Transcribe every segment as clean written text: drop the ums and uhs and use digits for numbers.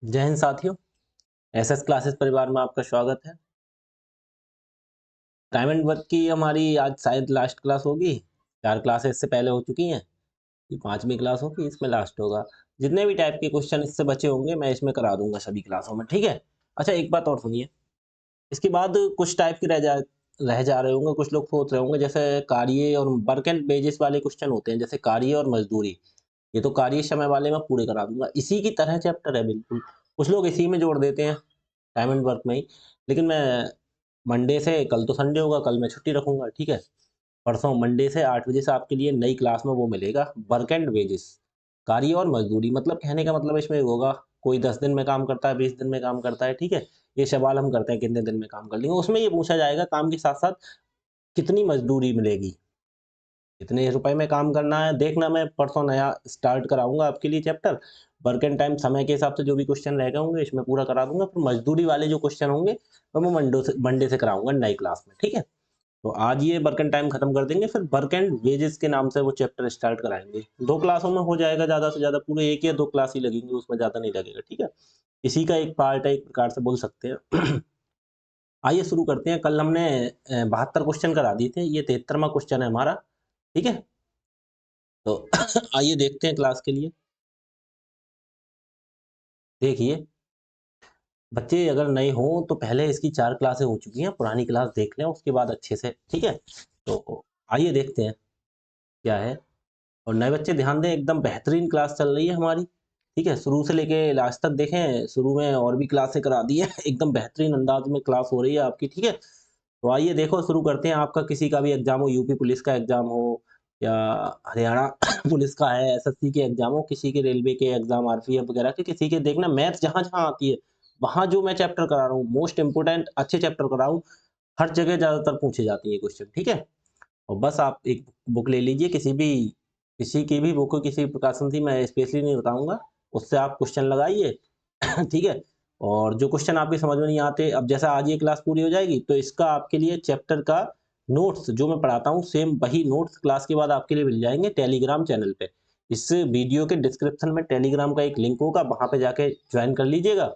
जय हिंद साथियों। SS classes परिवार में आपका स्वागत है। टाइम एंड वर्क की हमारी आज शायद लास्ट क्लास होगी। 4 क्लासेस इससे पहले हो चुकी हैं। ये 5वीं क्लास होगी, इसमें लास्ट होगा। जितने भी टाइप के क्वेश्चन इससे बचे होंगे मैं इसमें करा दूंगा सभी क्लासों में, ठीक है। अच्छा, एक बात और सुनिए। इसके बाद कुछ टाइप के रह जा रहे होंगे, कुछ लोग सोच रहे होंगे जैसे कार्य और वर्क एंड वेजेस वाले क्वेश्चन होते हैं, जैसे कार्य और मजदूरी। ये तो कार्य समय वाले मैं पूरे करा दूंगा, इसी की तरह चैप्टर है बिल्कुल। कुछ लोग इसी में जोड़ देते हैं, टाइम एंड वर्क में ही। लेकिन मैं मंडे से, कल तो संडे होगा, कल मैं छुट्टी रखूंगा, ठीक है। परसों मंडे से 8 बजे से आपके लिए नई क्लास में वो मिलेगा, वर्क एंड वेजेस, कार्य और मजदूरी। मतलब कहने का मतलब इसमें होगा, कोई 10 दिन में काम करता है, 20 दिन में काम करता है, ठीक है। ये सवाल हम करते हैं कितने दिन में काम कर लेंगे, उसमें ये पूछा जाएगा काम के साथ साथ कितनी मजदूरी मिलेगी, कितने रुपए में काम करना है। देखना, मैं परसों नया स्टार्ट कराऊंगा आपके लिए चैप्टर। वर्क एंड टाइम समय के हिसाब से जो भी क्वेश्चन रह गए होंगे इसमें पूरा करा दूंगा। फिर मजदूरी वाले जो क्वेश्चन होंगे वो मैं मंडे से कराऊंगा नई क्लास में, ठीक है। तो आज ये वर्क एंड टाइम खत्म कर देंगे, फिर वर्क एंड वेजेस के नाम से वो चैप्टर स्टार्ट कराएंगे। 2 क्लासों में हो जाएगा, ज्यादा से ज्यादा पूरे 1 या 2 क्लास ही लगेंगे, उसमें ज्यादा नहीं लगेगा, ठीक है। इसी का एक पार्ट है, एक प्रकार से बोल सकते हैं। आइए शुरू करते हैं। कल हमने 72 क्वेश्चन करा दिए थे, ये 73वां क्वेश्चन है हमारा, ठीक है। तो आइए देखते हैं क्लास के लिए। देखिए बच्चे, अगर नए हों तो पहले इसकी 4 क्लासें हो चुकी हैं, पुरानी क्लास देख लें उसके बाद अच्छे से, ठीक है। तो आइए देखते हैं क्या है। और नए बच्चे ध्यान दें, एकदम बेहतरीन क्लास चल रही है हमारी, ठीक है। शुरू से लेके लास्ट तक देखें, शुरू में और भी क्लासें करा दी है। एकदम बेहतरीन अंदाज में क्लास हो रही है आपकी, ठीक है। तो आइए देखो, शुरू करते हैं। आपका किसी का भी एग्जाम हो, यूपी पुलिस का एग्जाम हो या हरियाणा पुलिस का है, एसएससी के एग्जाम हो, किसी के रेलवे के एग्जाम, आरपीएफ वगैरह के, किसी के, देखना मैथ जहां जहां आती है वहां जो मैं चैप्टर करा रहा हूँ, मोस्ट इंपोर्टेंट अच्छे चैप्टर करा रहा हूँ, हर जगह ज्यादातर पूछे जाते हैं ये क्वेश्चन, ठीक है। और बस आप एक बुक ले लीजिए, किसी की भी बुक, किसी प्रकाशन से, मैं स्पेशली नहीं बताऊंगा, उससे आप क्वेश्चन लगाइए। ठीक है। और जो क्वेश्चन आपके समझ में नहीं आते, अब जैसा आज ये क्लास पूरी हो जाएगी तो इसका आपके लिए चैप्टर का नोट्स जो मैं पढ़ाता हूँ, सेम वही नोट्स क्लास के बाद आपके लिए मिल जाएंगे टेलीग्राम चैनल पे। इस वीडियो के डिस्क्रिप्शन में टेलीग्राम का एक लिंक होगा, वहां पे जाके ज्वाइन कर लीजिएगा।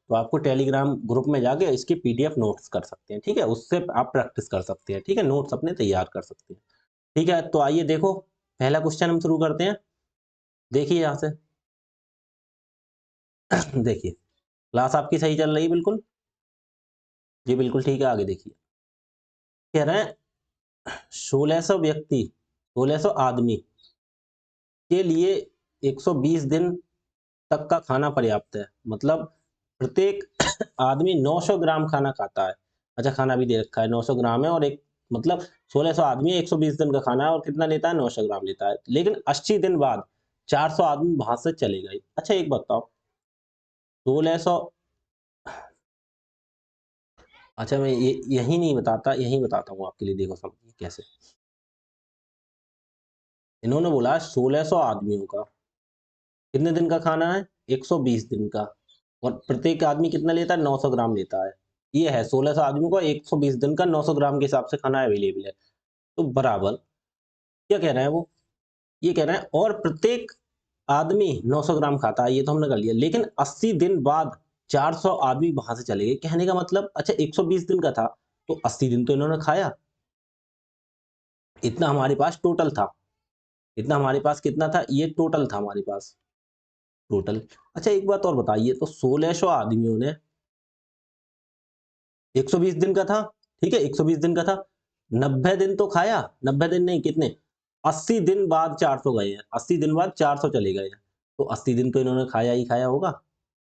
तो आपको टेलीग्राम ग्रुप में जाके इसकी पीडीएफ नोट्स कर सकते हैं, ठीक है। उससे आप प्रैक्टिस कर सकते हैं, ठीक है, नोट्स अपने तैयार कर सकते हैं, ठीक है। तो आइए देखो, पहला क्वेश्चन हम शुरू करते हैं। देखिए यहाँ से। देखिए, क्लास आपकी सही चल रही है बिल्कुल। जी बिल्कुल ठीक है, आगे देखिए। कह रहे हैं 1600 व्यक्ति, 1600 आदमी के लिए 120 दिन तक का खाना पर्याप्त है। मतलब प्रत्येक आदमी 900 ग्राम खाना खाता है। अच्छा, खाना भी दे रखा है 900 ग्राम है, और एक मतलब 1600 आदमी है, 120 दिन का खाना है, और कितना लेता है, 900 ग्राम लेता है। लेकिन 80 दिन बाद 400 आदमी वहां से चले गए। अच्छा एक बताओ, 1600, अच्छा मैं ये यही नहीं बताता, यही बताता हूँ आपके लिए, देखो समझिए कैसे। इन्होंने बोला 1600 आदमियों का कितने दिन का खाना है, 120 दिन का, और प्रत्येक आदमी कितना लेता है, 900 ग्राम लेता है। ये है 1600 आदमियों को 120 दिन का 900 ग्राम के हिसाब से खाना अवेलेबल है। तो बराबर क्या कह रहे हैं वो, ये कह रहे हैं और प्रत्येक आदमी 900 ग्राम खाता है, ये तो हमने कर लिया। लेकिन 80 दिन बाद 400 आदमी वहां से चले गए। कहने का मतलब, अच्छा 120 दिन का था तो 80 दिन तो इन्होंने खाया, इतना हमारे पास टोटल था। इतना हमारे पास कितना था, ये टोटल था हमारे पास, टोटल। अच्छा एक बात और बताइए, तो 1600 आदमियों ने 120 दिन का था, ठीक है, 120 दिन का था, 90 दिन तो खाया, 90 दिन नहीं, कितने, 80 दिन बाद 400 गए हैं, 80 दिन बाद 400 चले गए हैं। तो 80 दिन तो इन्होंने खाया ही खाया होगा।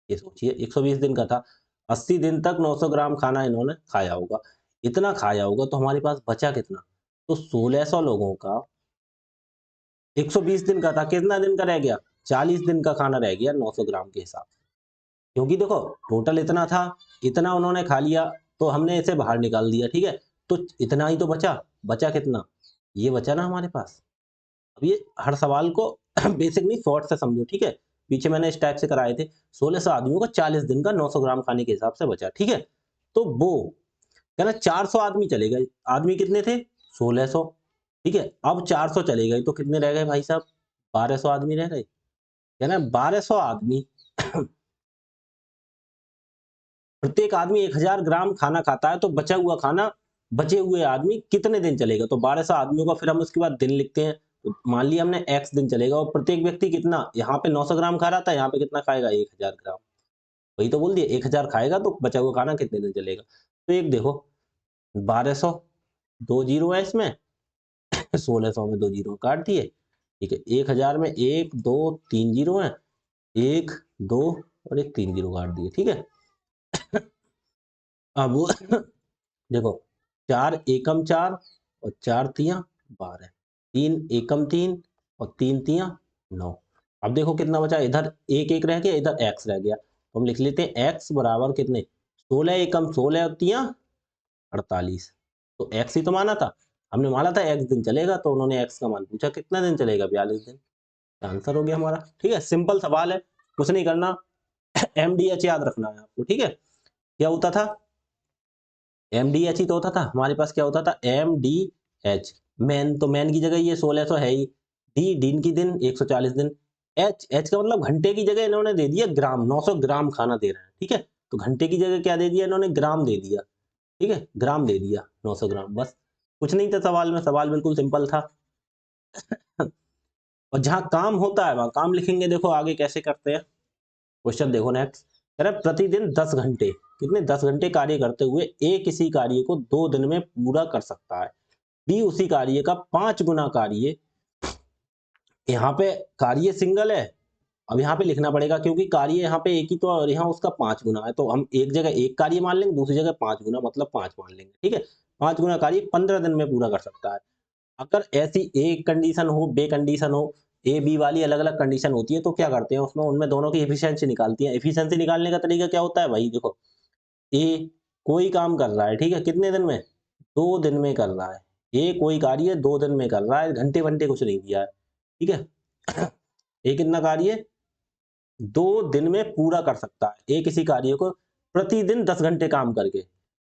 ये सोचिए, 120 दिन का था, 80 दिन तक 900 ग्राम खाना इन्होंने खाया होगा। इतना खाया होगा तो हमारे पास बचा कितना, तो 1600 लोगों का 120 दिन का था, कितना दिन का रह गया, 40 दिन का खाना रह गया 900 ग्राम के हिसाब से। क्योंकि देखो टोटल इतना था, इतना उन्होंने खा लिया, तो हमने इसे बाहर निकाल दिया, ठीक है। तो इतना ही तो बचा, बचा कितना, ये बचा ना हमारे पास। अब ये हर सवाल को बेसिक नहीं, शॉर्ट से समझो, ठीक है। पीछे मैंने इस टाइप से कराए थे, 1600 आदमियों को 40 दिन का 900 ग्राम खाने के हिसाब से बचा, ठीक है। तो वो कहना 400 आदमी चले गए, आदमी कितने थे, 1600, ठीक है। अब 400 चले गए तो कितने रह गए भाई साहब, 1200 आदमी रह गए। कहना 1200 आदमी प्रत्येक आदमी 1000 ग्राम खाना खाता है, तो बचा हुआ खाना बचे हुए आदमी कितने दिन चलेगा? तो 1200 आदमियों का फिर हम उसके बाद दिन लिखते हैं। तो मान लिया हमने x दिन चलेगा और प्रत्येक व्यक्ति कितना, यहाँ पे 900 ग्राम खा रहा था, यहाँ पे कितना खाएगा? 1000 ग्राम। वही तो बोल दिया, 1000 खाएगा तो बचा हुआ खाना कितने दिन चलेगा? तो एक देखो 1200, 2 जीरो है इसमें 1600 में 2 जीरो काट दिए, ठीक है। 1000 में 1 2 3 जीरो हैं, 1 2 और एक 3 जीरो काट दिए, ठीक है। अब देखो 4 एकम 4 और 4 तिया 12, 3 एकम 3 और 3 तिया 9। अब देखो कितना बचा, इधर 1 1 रह गया, इधर x रह गया, तो हम लिख लेते हैं x बराबर कितने, 16 एकम 16 और तिया 48। तो x ही तो माना था, हमने माना था x दिन चलेगा, तो उन्होंने x का मान पूछा कितना दिन चलेगा, 42 दिन। आंसर हो गया हमारा, ठीक है। सिंपल सवाल है, कुछ नहीं करना, MDH याद रखना है आपको, ठीक है। क्या होता था, MDH ही तो होता था हमारे पास, क्या होता था MDH, मैन, तो मैन की जगह ये 1600 है ही, डी दिन की दिन 140 दिन, H का मतलब घंटे की जगह इन्होंने दे दिया ग्राम, 900 ग्राम खाना दे रहे हैं, ठीक है। तो घंटे की जगह क्या दे दिया इन्होंने, ग्राम दे दिया, ठीक है, ग्राम दे दिया 900 ग्राम, बस कुछ नहीं था सवाल में, सवाल बिल्कुल सिंपल था। और जहां काम होता है वहां काम लिखेंगे, देखो आगे कैसे करते हैं। क्वेश्चन देखो नेक्स्ट, कह रहा है प्रतिदिन 10 घंटे, कितने 10 घंटे कार्य करते हुए ए किसी कार्य को 2 दिन में पूरा कर सकता है, बी उसी कार्य का 5 गुना कार्य, यहाँ पे कार्य सिंगल है, अब यहाँ पे लिखना पड़ेगा क्योंकि कार्य यहाँ पे एक ही तो और यहाँ उसका 5 गुना है, तो हम एक जगह एक कार्य मान लेंगे, दूसरी जगह 5 गुना मतलब 5 मान लेंगे, ठीक है। 5 गुना कार्य 15 दिन में पूरा कर सकता है। अगर ऐसी एक कंडीशन हो, बे कंडीशन हो, ए बी वाली अलग अलग कंडीशन होती है, तो क्या करते हैं उसमें, उनमें दोनों की एफिशिएंसी निकालती है। एफिशिएंसी निकालने का तरीका क्या होता है भाई, देखो ए कोई काम कर रहा है, ठीक है, कितने दिन में, 2 दिन में कर रहा है, ए कोई कार्य 2 दिन में कर रहा है, घंटे वंटे कुछ नहीं दिया है, ठीक है। ए कितना कार्य 2 दिन में पूरा कर सकता है, ए किसी कार्य को प्रतिदिन 10 घंटे काम करके,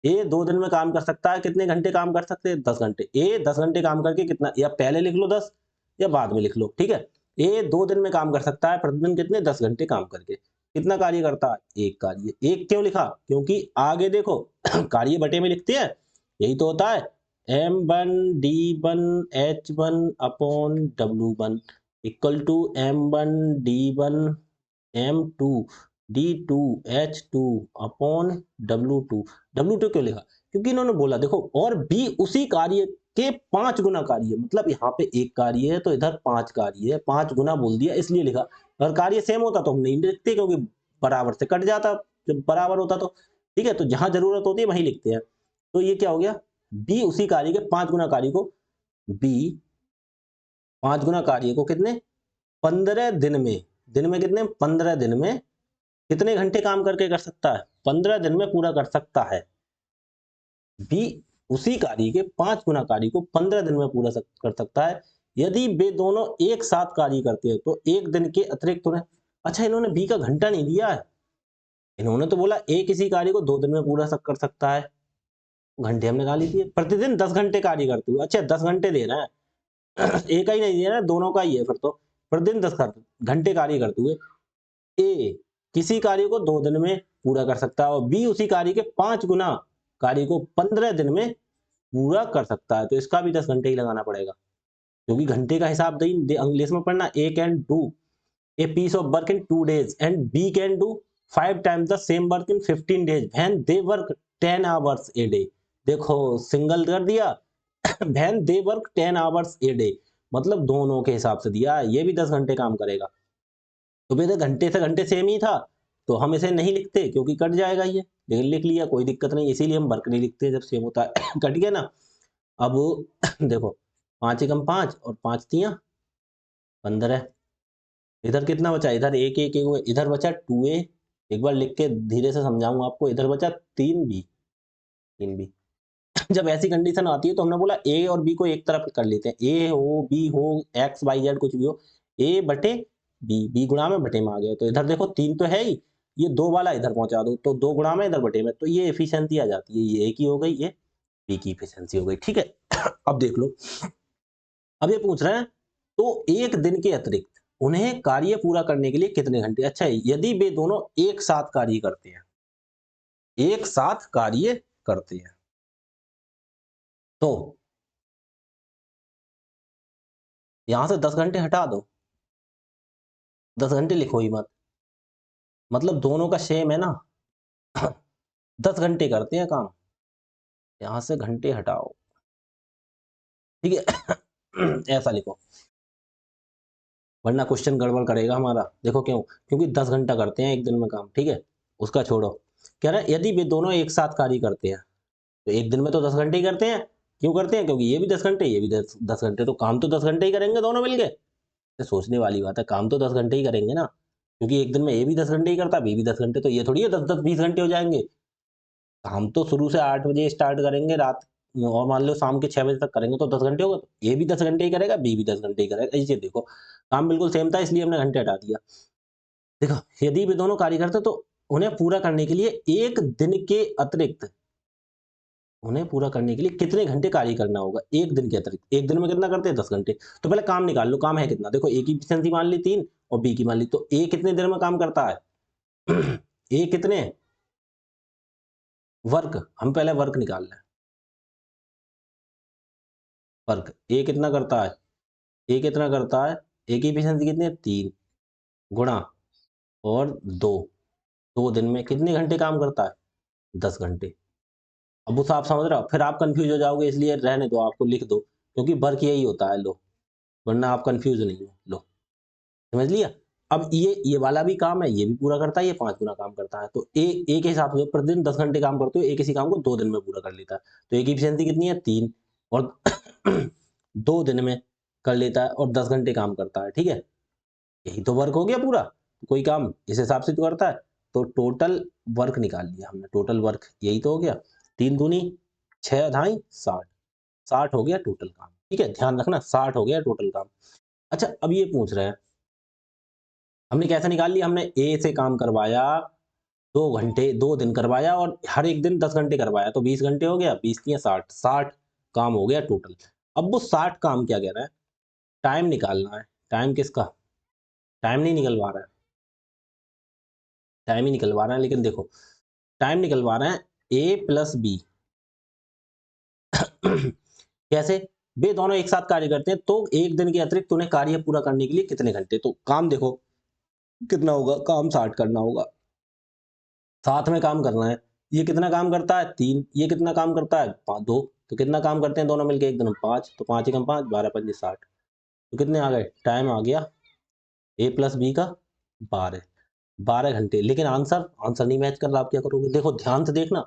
ए 2 दिन में काम कर सकता है, कितने घंटे काम कर सकते हैं, 10 घंटे, ए 10 घंटे काम करके कितना, या पहले लिख लो 10 या बाद में लिख लो, ठीक है। ए 2 दिन में काम कर सकता है, प्रतिदिन कितने, 10 घंटे काम करके, कितना कार्य करता है, एक कार्य। एक क्यों लिखा, क्योंकि आगे देखो कार्य बटे में लिखते हैं, यही तो होता है, M1 D1 H1 upon W1 equal to M1 D1 M2 D2 H2 upon W2। W2 क्यों लिखा, क्योंकि इन्होंने बोला देखो, और बी उसी कार्य के 5 गुना कार्य, मतलब यहाँ पे एक कार्य है तो इधर 5 कार्य है, 5 गुना बोल दिया इसलिए लिखा। अगर कार्य सेम होता तो हम नहीं लिखते, क्योंकि बराबर से कट जाता जब बराबर होता तो, ठीक है। तो जहां जरूरत होती है वहीं लिखते हैं। तो ये क्या हो गया, बी उसी कार्य के 5 गुना कार्य को, बी 5 गुना कार्य को कितने, 15 दिन में कितने, 15 दिन में कितने घंटे काम करके कर सकता है, 15 दिन में पूरा कर सकता है। बी उसी कार्य के 5 गुना कार्य को 15 दिन में पूरा कर सकता है, यदि वे दोनों एक साथ कार्य करते हैं तो एक दिन के अतिरिक्त उन्हें, अच्छा इन्होंने बी का घंटा नहीं दिया है, इन्होंने तो बोला ए किसी कार्य को 2 दिन में पूरा कर सकता है, घंटे हमने निकाल दिए, प्रतिदिन 10 घंटे कार्य करते हुए, अच्छा 10 घंटे दे रहा है एक का ही नहीं दे रहा है, दोनों का ही है फिर तो, प्रतिदिन 10 घंटे कार्य करते हुए ए किसी कार्य को 2 दिन में पूरा कर सकता है और बी उसी कार्य के 5 गुना कार्य को 15 दिन में पूरा कर सकता है, तो इसका भी 10 घंटे ही लगाना पड़ेगा, क्योंकि घंटे का हिसाब इंग्लिश में पढ़ना, A can do a piece of work in 2 days and B can do 5 times the same work in 15 days when they work 10 hours a day. देखो सिंगल कर दिया when they work 10 hours a day, मतलब दोनों के हिसाब से दिया, ये भी 10 घंटे काम करेगा। तो भैया घंटे से घंटे सेम ही था, तो हम इसे नहीं लिखते क्योंकि कट जाएगा ये, लेकिन लिख लिया कोई दिक्कत नहीं, इसीलिए हम वर्क नहीं लिखते जब सेम होता है कट गया ना। अब देखो 5 एकम 5 और 5 तिया 15, इधर कितना बचा, इधर एक एक एक, इधर बचा 2a, एक बार लिख के धीरे से समझाऊंगा आपको, इधर बचा 3b, 3b। जब ऐसी कंडीशन आती है तो हमने बोला ए और बी को एक तरफ कर लेते हैं, ए हो बी हो एक्स वाई जेड कुछ भी हो, ए बटे बी, बी गुणा में बटे में आ गया, तो इधर देखो 3 तो है ही, ये 2 वाला इधर पहुंचा दो तो 2 गुणा में इधर बटे में, तो ये एफिशिएंसी आ जाती है, ये ए की हो गई, ये बी की एफिशिएंसी हो गई, ठीक है। अब देख लो, अब ये पूछ रहे हैं तो एक दिन के अतिरिक्त उन्हें कार्य पूरा करने के लिए कितने घंटे, अच्छा यदि वे दोनों एक साथ कार्य करते हैं, एक साथ कार्य करते हैं। तो यहां से 10 घंटे हटा दो, 10 घंटे लिखो ही मत, मतलब दोनों का सेम है ना। 10 घंटे करते हैं काम, यहां से घंटे हटाओ, ठीक है। ऐसा लिखो, वरना क्वेश्चन गड़बड़ करेगा हमारा। देखो क्यों, क्योंकि 10 घंटा करते हैं एक दिन में काम, ठीक है, उसका छोड़ो। कह रहा है यदि वे दोनों एक साथ कार्य करते हैं, तो एक दिन में तो 10 घंटे ही करते हैं। क्यों करते हैं, क्योंकि ये भी 10 घंटे, ये भी 10 घंटे, तो काम तो 10 घंटे ही करेंगे दोनों मिलके। तो सोचने वाली बात है, काम तो 10 घंटे ही करेंगे ना, क्योंकि एक दिन में ये भी 10 घंटे ही करता है, बी भी 10 घंटे, तो ये थोड़ी है 10-10 20 घंटे हो जाएंगे। हम तो शुरू से 8 बजे स्टार्ट करेंगे रात, और मान लो शाम के 6 बजे तक करेंगे, तो 10 घंटे होगा, तो ए भी 10 घंटे ही करेगा, बी भी 10 घंटे ही करेगा। ऐसे देखो, काम बिल्कुल सेम था, इसलिए हमने घंटे हटा दिया। देखो, यदि वे दोनों कार्य करते तो उन्हें पूरा करने के लिए एक दिन के अतिरिक्त, उन्हें पूरा करने के लिए कितने घंटे कार्य करना होगा एक दिन के अतिरिक्त। एक दिन में कितना करते हैं, 10 घंटे। तो पहले काम निकाल लो, काम है कितना। देखो, ए की एफिशिएंसी मान ली 3 और बी की मान ली, तो ए कितने देर में काम करता है। ए कितने वर्क, हम पहले वर्क निकाल लें। वर्क ए कितना करता है, ए कितना करता है, ए की एफिशिएंसी कितनी है 3 गुणा और 2, 2 दिन में कितने घंटे काम करता है, 10 घंटे। अब उस आप समझ रहे हो, फिर आप कंफ्यूज हो जाओगे, इसलिए रहने दो, आपको लिख दो, क्योंकि वर्क यही होता है। लो, वरना आप कंफ्यूज नहीं हो। लो, समझ लिया। अब ये वाला भी काम है, ये भी पूरा करता है, ये 5 गुना काम करता है। तो ए के हिसाब से प्रतिदिन 10 घंटे काम करते हो, ए किसी काम को 2 दिन में पूरा कर लेता है। तो ए की एफिशिएंसी कितनी है 3, और 2 दिन में कर लेता है, और 10 घंटे काम करता है, ठीक है। यही तो वर्क हो गया पूरा। कोई काम इस हिसाब से तो करता है, तो टोटल वर्क निकाल लिया हमने। टोटल वर्क यही तो हो गया, 3 दूनी 6 अढ़ाई 60, 60 हो गया टोटल काम, ठीक है। ध्यान रखना, 60 हो गया टोटल काम। अच्छा, अब ये पूछ रहे हैं, हमने कैसे निकाल लिया, हमने ए से काम करवाया 2 घंटे, 2 दिन करवाया, और हर एक दिन 10 घंटे करवाया, तो 20 घंटे हो गया, 20 दिए 60, 60 काम हो गया टोटल। अब वो 60 काम क्या कह रहा है, टाइम निकालना है। टाइम किसका, टाइम नहीं निकलवा रहा है, टाइम ही निकलवा रहा है, लेकिन देखो, टाइम निकलवा रहे हैं ए प्लस बी। कैसे, वे दोनों एक साथ कार्य करते हैं, तो एक दिन के अतिरिक्त उन्हें कार्य पूरा करने के लिए कितने घंटे। तो काम देखो कितना होगा, काम 60 करना होगा, साथ में काम करना है। ये कितना काम करता है 3, ये कितना काम करता है 2, तो कितना काम करते हैं दोनों मिलकर एक दिन में 5, तो 5 एकम 5, 12 पंजे 60, तो कितने आ गए, टाइम आ गया ए प्लस बी का 12, 12 घंटे। लेकिन आंसर, आंसर नहीं मैच कर रहा, आप क्या करोगे। देखो ध्यान से देखना,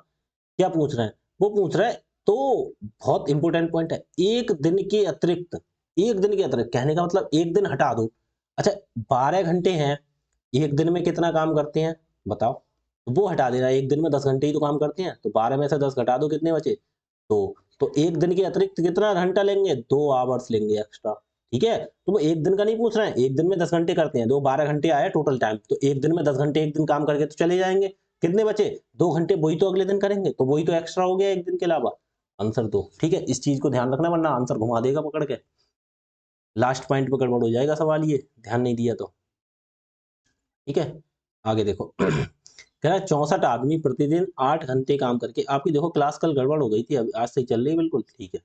क्या पूछ रहे हैं, वो पूछ रहा है, तो बहुत इंपॉर्टेंट पॉइंट है, एक दिन के अतिरिक्त। एक दिन के अतिरिक्त कहने का मतलब एक दिन हटा दो। अच्छा, 12 घंटे हैं, एक दिन में कितना काम करते हैं बताओ। तो वो हटा देना, एक दिन में 10 घंटे ही तो काम करते हैं, तो 12 में से 10 घटा दो, कितने बचे 2। तो एक दिन के अतिरिक्त कितना घंटा लेंगे, 2 आवर्स लेंगे एक्स्ट्रा, ठीक है। तो वो एक दिन का नहीं पूछ रहे हैं, एक दिन में 10 घंटे करते हैं, 12 घंटे आया टोटल टाइम, तो एक दिन में 10 घंटे एक दिन काम करके तो चले जाएंगे, कितने बचे 2 घंटे, वही तो अगले दिन करेंगे, तो वही तो एक्स्ट्रा हो गया एक दिन के अलावा। आंसर 2, ठीक है। इस चीज को ध्यान रखना, वरना आंसर घुमा देगा पकड़ के, लास्ट पॉइंट पे गड़बड़ हो जाएगा सवाल, ये ध्यान नहीं दिया तो, ठीक है। आगे देखो, कह रहा है 64 आदमी प्रतिदिन 8 घंटे काम करके, आपकी देखो क्लास कल गड़बड़ हो गई थी, अब आज से चल रही है बिल्कुल, ठीक है।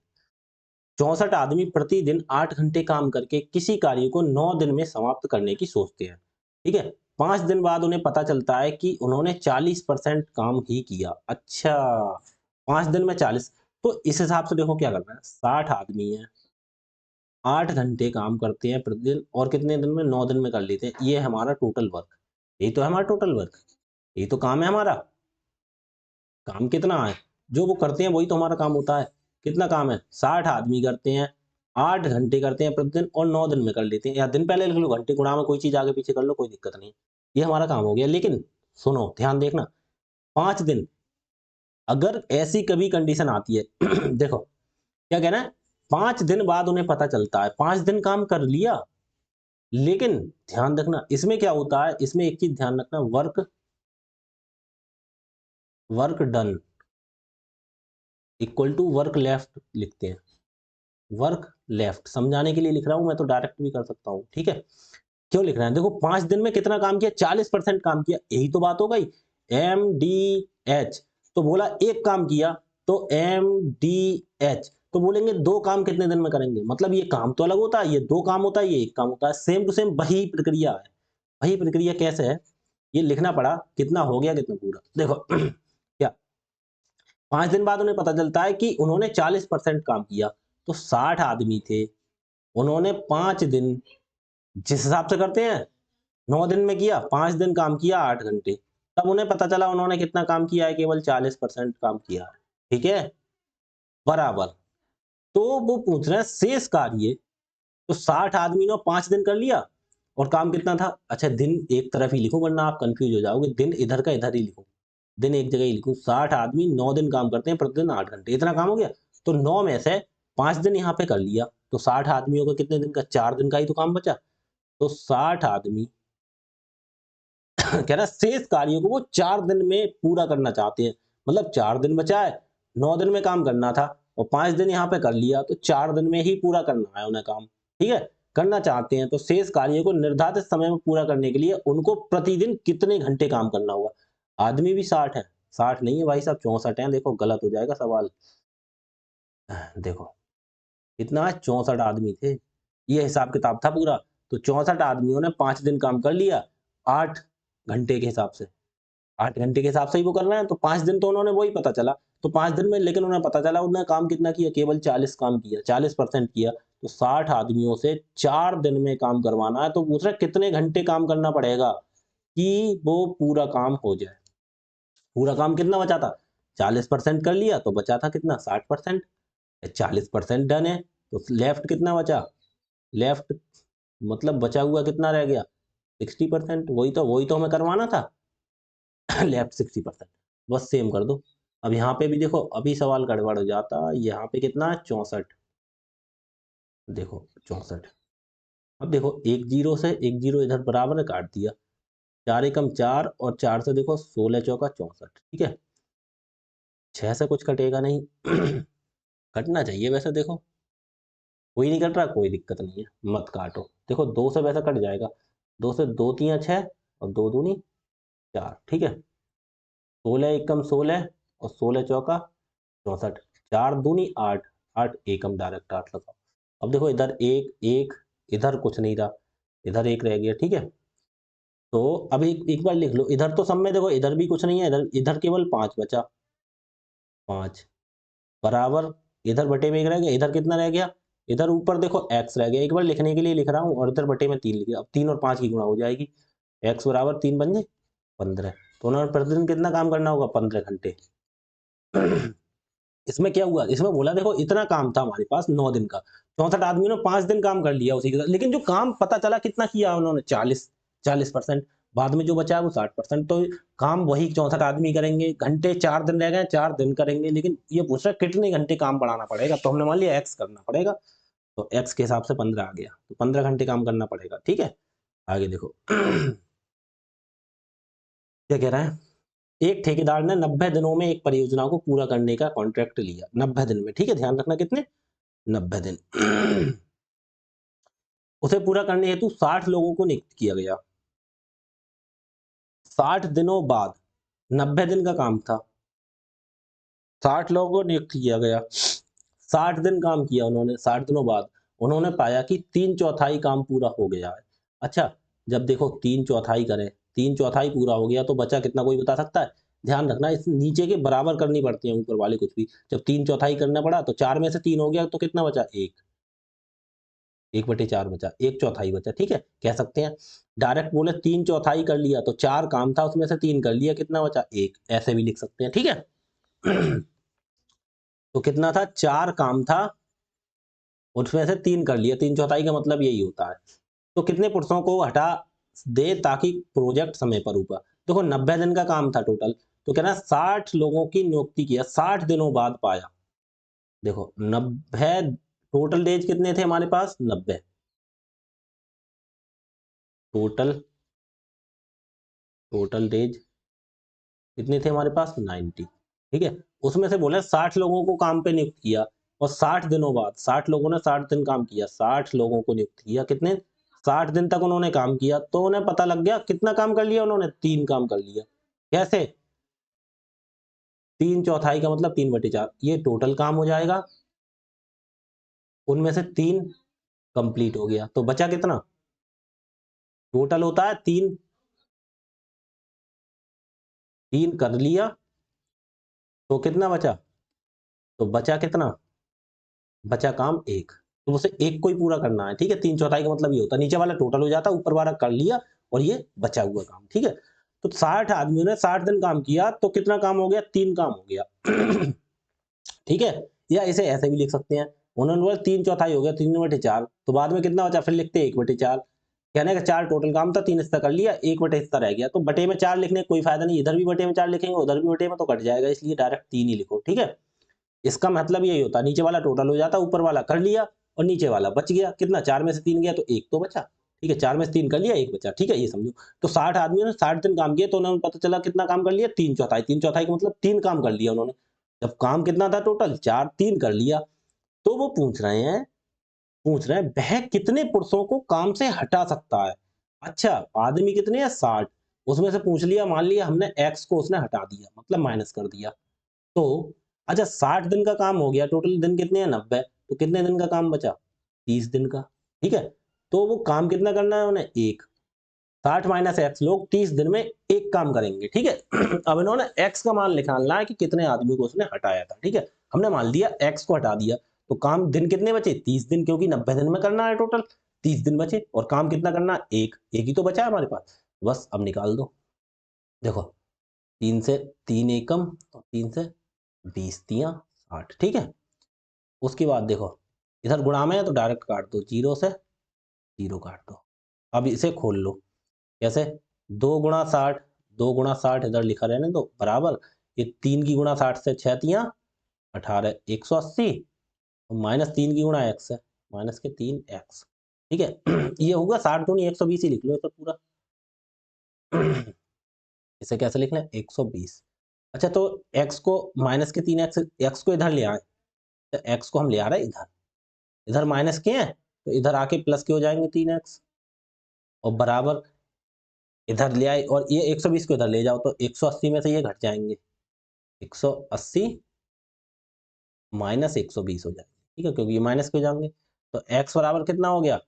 64 आदमी प्रतिदिन 8 घंटे काम करके किसी कार्य को 9 दिन में समाप्त करने की सोचते हैं, ठीक है। 5 दिन बाद उन्हें पता चलता है कि उन्होंने 40% काम ही किया। अच्छा, 5 दिन में 40, तो इस हिसाब से देखो क्या करना है, 60 आदमी है, 8 घंटे काम करते हैं प्रतिदिन, और कितने दिन में, 9 दिन में कर लेते हैं। ये है हमारा टोटल वर्क, यही तो है हमारा टोटल वर्क, यही तो काम है हमारा। काम कितना है, जो वो करते हैं वही तो हमारा काम होता है। कितना काम है, 60 आदमी करते हैं, 8 घंटे करते हैं प्रतिदिन, और 9 दिन में कर लेते हैं। या दिन पहले लिख लो, घंटे गुणा में कोई चीज आगे पीछे कर लो, कोई दिक्कत नहीं। ये हमारा काम हो गया। लेकिन सुनो, ध्यान देखना, 5 दिन, अगर ऐसी कभी कंडीशन आती है देखो क्या कहना है, 5 दिन बाद उन्हें पता चलता है, 5 दिन काम कर लिया, लेकिन ध्यान रखना इसमें क्या होता है, इसमें एक चीज ध्यान रखना, work, work done equal to work left लिखते हैं। वर्क लेफ्ट समझाने के लिए लिख रहा हूं, मैं तो डायरेक्ट भी कर सकता हूं, ठीक है। क्यों लिख रहे हैं, देखो 5 दिन में कितना काम किया, 40% काम किया, यही तो बात हो गई। एम डी एच तो बोला एक काम किया तो MDH, तो बोलेंगे दो काम कितने दिन में करेंगे, मतलब ये काम तो अलग होता है, ये दो काम होता है, ये एक काम होता है, सेम टू सेम वही प्रक्रिया है। वही प्रक्रिया कैसे है, ये लिखना पड़ा कितना हो गया कितना पूरा। देखो क्या 5 दिन बाद उन्हें पता चलता है कि उन्होंने 40% काम किया, तो 60 आदमी थे, उन्होंने 5 दिन जिस हिसाब से करते हैं 9 दिन में किया, 5 दिन काम किया 8 घंटे, तब उन्हें पता चला उन्होंने कितना काम किया है, केवल 40% काम किया है। ठीक है, बराबर। तो वो पूछ रहे हैं शेष कार्य, तो 60 आदमी ने 5 दिन कर लिया और काम कितना था। अच्छा, दिन एक तरफ ही लिखो वरना आप कंफ्यूज हो जाओगे, दिन इधर का इधर ही लिखो, दिन एक जगह ही लिखो। 60 आदमी 9 दिन काम करते हैं, प्रतिदिन 8 घंटे, इतना काम हो गया। तो 9 में से 5 दिन यहाँ पे कर लिया, तो 60 आदमियों का कितने दिन का, 4 दिन का ही तो काम बचा। तो 60 आदमी कह रहा शेष कार्यों को वो 4 दिन में पूरा करना चाहते हैं, मतलब 4 दिन बचा है, 9 दिन में काम करना था और 5 दिन यहाँ पे कर लिया, तो 4 दिन में ही पूरा करना है उन्हें काम। ठीक है, करना चाहते हैं तो शेष कार्यों को निर्धारित समय में पूरा करने के लिए उनको प्रतिदिन कितने घंटे काम करना होगा। आदमी भी 60 है, 60 नहीं है भाई साहब, 64 है। देखो गलत हो जाएगा सवाल। देखो कितना है, 64 आदमी थे, ये हिसाब किताब था पूरा। तो 64 आदमियों ने 5 दिन काम कर लिया 8 घंटे के हिसाब से, 8 घंटे के हिसाब से ही वो कर रहे हैं, तो 5 दिन तो उन्होंने वही पता चला, तो 5 दिन में, लेकिन उन्हें पता चला उन्होंने काम कितना किया, केवल 40 काम किया, 40% किया। तो 60 आदमियों से 4 दिन में काम करवाना है, तो पूछ रहे कितने घंटे काम करना पड़ेगा कि वो पूरा काम हो जाए। पूरा काम कितना बचा था, 40% कर लिया तो बचा था कितना, 60%। 40% डन है, तो लेफ्ट कितना बचा, लेफ्ट मतलब बचा हुआ कितना रह गया, 60%। वही तो हमें करवाना था। लेफ्ट 60%, बस सेम कर दो। अब यहाँ पे भी देखो, अभी सवाल गड़बड़ हो जाता, यहाँ पे कितना है 64, देखो 64। अब देखो एक जीरो से एक जीरो इधर बराबर है, काट दिया, 4 एकम 4 और 4 से देखो 16 चौका 64। ठीक है, 6 से कुछ कटेगा नहीं। कटना चाहिए वैसे, देखो कोई नहीं कट रहा, कोई दिक्कत नहीं है, मत काटो। देखो 2 से वैसे कट जाएगा, 2 से 2 तियां 6 और 2 दूनी 4। ठीक है, 16 एकम 16 और 16 चौका 64, 4 दूनी 8, 8 एकम डायरेक्ट 8 लगाओ। अब देखो इधर एक एक, इधर कुछ नहीं रहा, इधर एक रह गया। ठीक है, तो अब एक बार लिख लो, इधर तो सब में देखो इधर भी कुछ नहीं है, इधर इधर केवल 5 बचा, 5 बराबर, इधर बटे में 1 रह गया, इधर कितना रह गया, इधर ऊपर देखो x रह गया, एक बार लिखने के लिए लिख रहा हूँ, और इधर बटे में 3 लिख दिया। अब 3 और 5 की गुणा हो जाएगी, x बराबर 3 बन जाए 15। तो उन्होंने प्रतिदिन कितना काम करना होगा, 15 घंटे। इसमें क्या हुआ, इसमें बोला देखो इतना काम था हमारे पास 9 दिन का, 64 आदमी ने 5 दिन काम कर लिया उसी के साथ, लेकिन जो काम पता चला कितना किया उन्होंने, 40%। बाद में जो बचा है वो 60%। तो काम वही 64 आदमी करेंगे, घंटे 4 दिन रह गए, 4 दिन करेंगे, लेकिन ये पूछ रहा है कितने घंटे काम बढ़ाना पड़ेगा, तो हमने मान लिया एक्स करना पड़ेगा, तो एक्स के हिसाब से 15 आ गया, तो 15 घंटे काम करना पड़ेगा। ठीक है, आगे देखो। क्या कह रहा है, एक ठेकेदार ने 90 दिनों में एक परियोजना को पूरा करने का कॉन्ट्रैक्ट लिया, 90 दिन में। ठीक है, ध्यान रखना कितने, 90 दिन। उसे पूरा करने हेतु 60 लोगों को नियुक्त किया गया। 60 दिनों बाद, 90 दिन का काम था, 60 लोगों को नियुक्त किया गया, 60 दिन काम किया उन्होंने, 60 दिनों बाद उन्होंने पाया कि 3/4 काम पूरा हो गया है। अच्छा, जब देखो 3/4 करें, 3/4 पूरा हो गया, तो बचा कितना, कोई बता सकता है। ध्यान रखना, इस नीचे के बराबर करनी पड़ती है, ऊपर वाले कुछ भी। जब 3/4 करना पड़ा, तो 4 में से 3 हो गया, तो कितना बचा, 1/4 बचा, 1/4 बचा। ठीक है, कह सकते हैं डायरेक्ट बोले 3/4 कर लिया, तो 4 काम था उसमें से 3 कर लिया, कितना बचा, 1, ऐसे भी लिख सकते हैं। ठीक है। तो कितना था, 4 काम था, उसमें से 3 कर लिया, 3/4 का मतलब यही होता है। तो कितने पुरुषों को हटा दे ताकि प्रोजेक्ट समय पर ऊपर। देखो 90 दिन का काम था टोटल, तो कहना 60 लोगों की नियुक्ति किया, 60 दिनों बाद पाया। देखो 90, टोटल डेज कितने थे हमारे पास, 90, टोटल टोटल डेज कितने थे हमारे पास, 90। ठीक है, उसमें से बोले 60 लोगों को काम पे नियुक्त किया, और 60 दिनों बाद 60 लोगों ने 60 दिन काम किया, 60 लोगों को नियुक्त किया, कितने, 60 दिन तक उन्होंने काम किया, तो उन्हें पता लग गया कितना काम कर लिया उन्होंने, 3 काम कर लिया। कैसे, 3/4 का मतलब 3/4, ये टोटल काम हो जाएगा, उनमें से 3 कंप्लीट हो गया, तो बचा कितना? टोटल होता है 3, 3 कर लिया तो कितना बचा? तो बचा कितना? बचा काम 1, तो उसे 1 को ही पूरा करना है, ठीक है। 3/4 का मतलब ये होता है, नीचे वाला टोटल हो जाता है, ऊपर वाला कर लिया और ये बचा हुआ काम, ठीक है। तो 60 आदमियों ने 60 दिन काम किया, तो कितना काम हो गया? 3 काम हो गया। ठीक है, या इसे ऐसे भी लिख सकते हैं, उन्होंने बोला 3/4 हो गया, 3/4, तो बाद में कितना बचा? फिर लिखते 1/4, कहने का 4 टोटल काम था, 3 हिस्सा कर लिया, 1 हिस्सा रह गया, तो बटे में 4 लिखने कोई फायदा नहीं, इधर भी बटे में 4 लिखेंगे, उधर भी बटे में, तो कट जाएगा, इसलिए डायरेक्ट 3 ही लिखो, ठीक है। इसका मतलब यही होता है, नीचे वाला टोटल हो जाता, ऊपर वाला कर लिया और नीचे वाला बच गया, कितना? 4 में से 3 गया तो 1 तो बचा, ठीक है। 4 में से 3 कर लिया, 1 बचा, ठीक है, ये समझो। तो 60 आदमियों ने 60 दिन काम किया, तो उन्हें पता चला कितना काम कर लिया? 3/4, 3/4 का मतलब 3 काम कर लिया उन्होंने। जब काम कितना था टोटल? 4, 3 कर लिया, तो वो पूछ रहे हैं वह कितने पुरुषों को काम से हटा सकता है। अच्छा, आदमी कितने हैं? 60, उसमें से पूछ लिया, मान लिया हमने x को उसने हटा दिया, मतलब माइनस कर दिया, तो अच्छा 60 दिन का काम हो गया, टोटल दिन कितने हैं? 90, तो कितने दिन का काम बचा? 30 दिन का, ठीक है। तो वो काम कितना करना है उन्हें? 1, 60 माइनस एक्स, लोग 30 दिन में 1 काम करेंगे, ठीक है। अब इन्होंने x का मान निकालना है कि कितने आदमी को उसने हटाया था, ठीक है। हमने मान लिया x को हटा दिया, तो काम दिन कितने बचे? 30 दिन, क्योंकि 90 दिन में करना है टोटल, 30 दिन बचे, और काम कितना करना है? 1 ही तो बचा है हमारे पास, बस अब निकाल दो। देखो 3 से 3 एकम, तो 3 से 20 तियां 60, ठीक है। उसके बाद देखो इधर गुणा में है तो डायरेक्ट काट दो, 0 से 0 काट दो। अब इसे खोल लो, कैसे? 2 × 60, 2 × 60 इधर लिखा रहने दो, बराबर ये 3 की गुणा 60 से 6 तियां 18, 180, माइनस 3 की गुणा x है, माइनस के 3x, ठीक है। ये होगा 60 दूनी 120 ही लिख लो इसे पूरा। इसे कैसे लिख लें? 120। अच्छा, तो x को माइनस के 3x, x को इधर ले आए, तो x को हम ले आ रहे हैं इधर, इधर माइनस के हैं तो इधर आके प्लस के हो जाएंगे 3x, और बराबर इधर ले आए, और ये 120 को इधर ले जाओ तो 180 में से ये घट जाएंगे, 180 माइनस 120 हो जाएंगे, ठीक है, क्योंकि ये माइनस के हो जाएंगे। तो x बराबर कितना हो गया?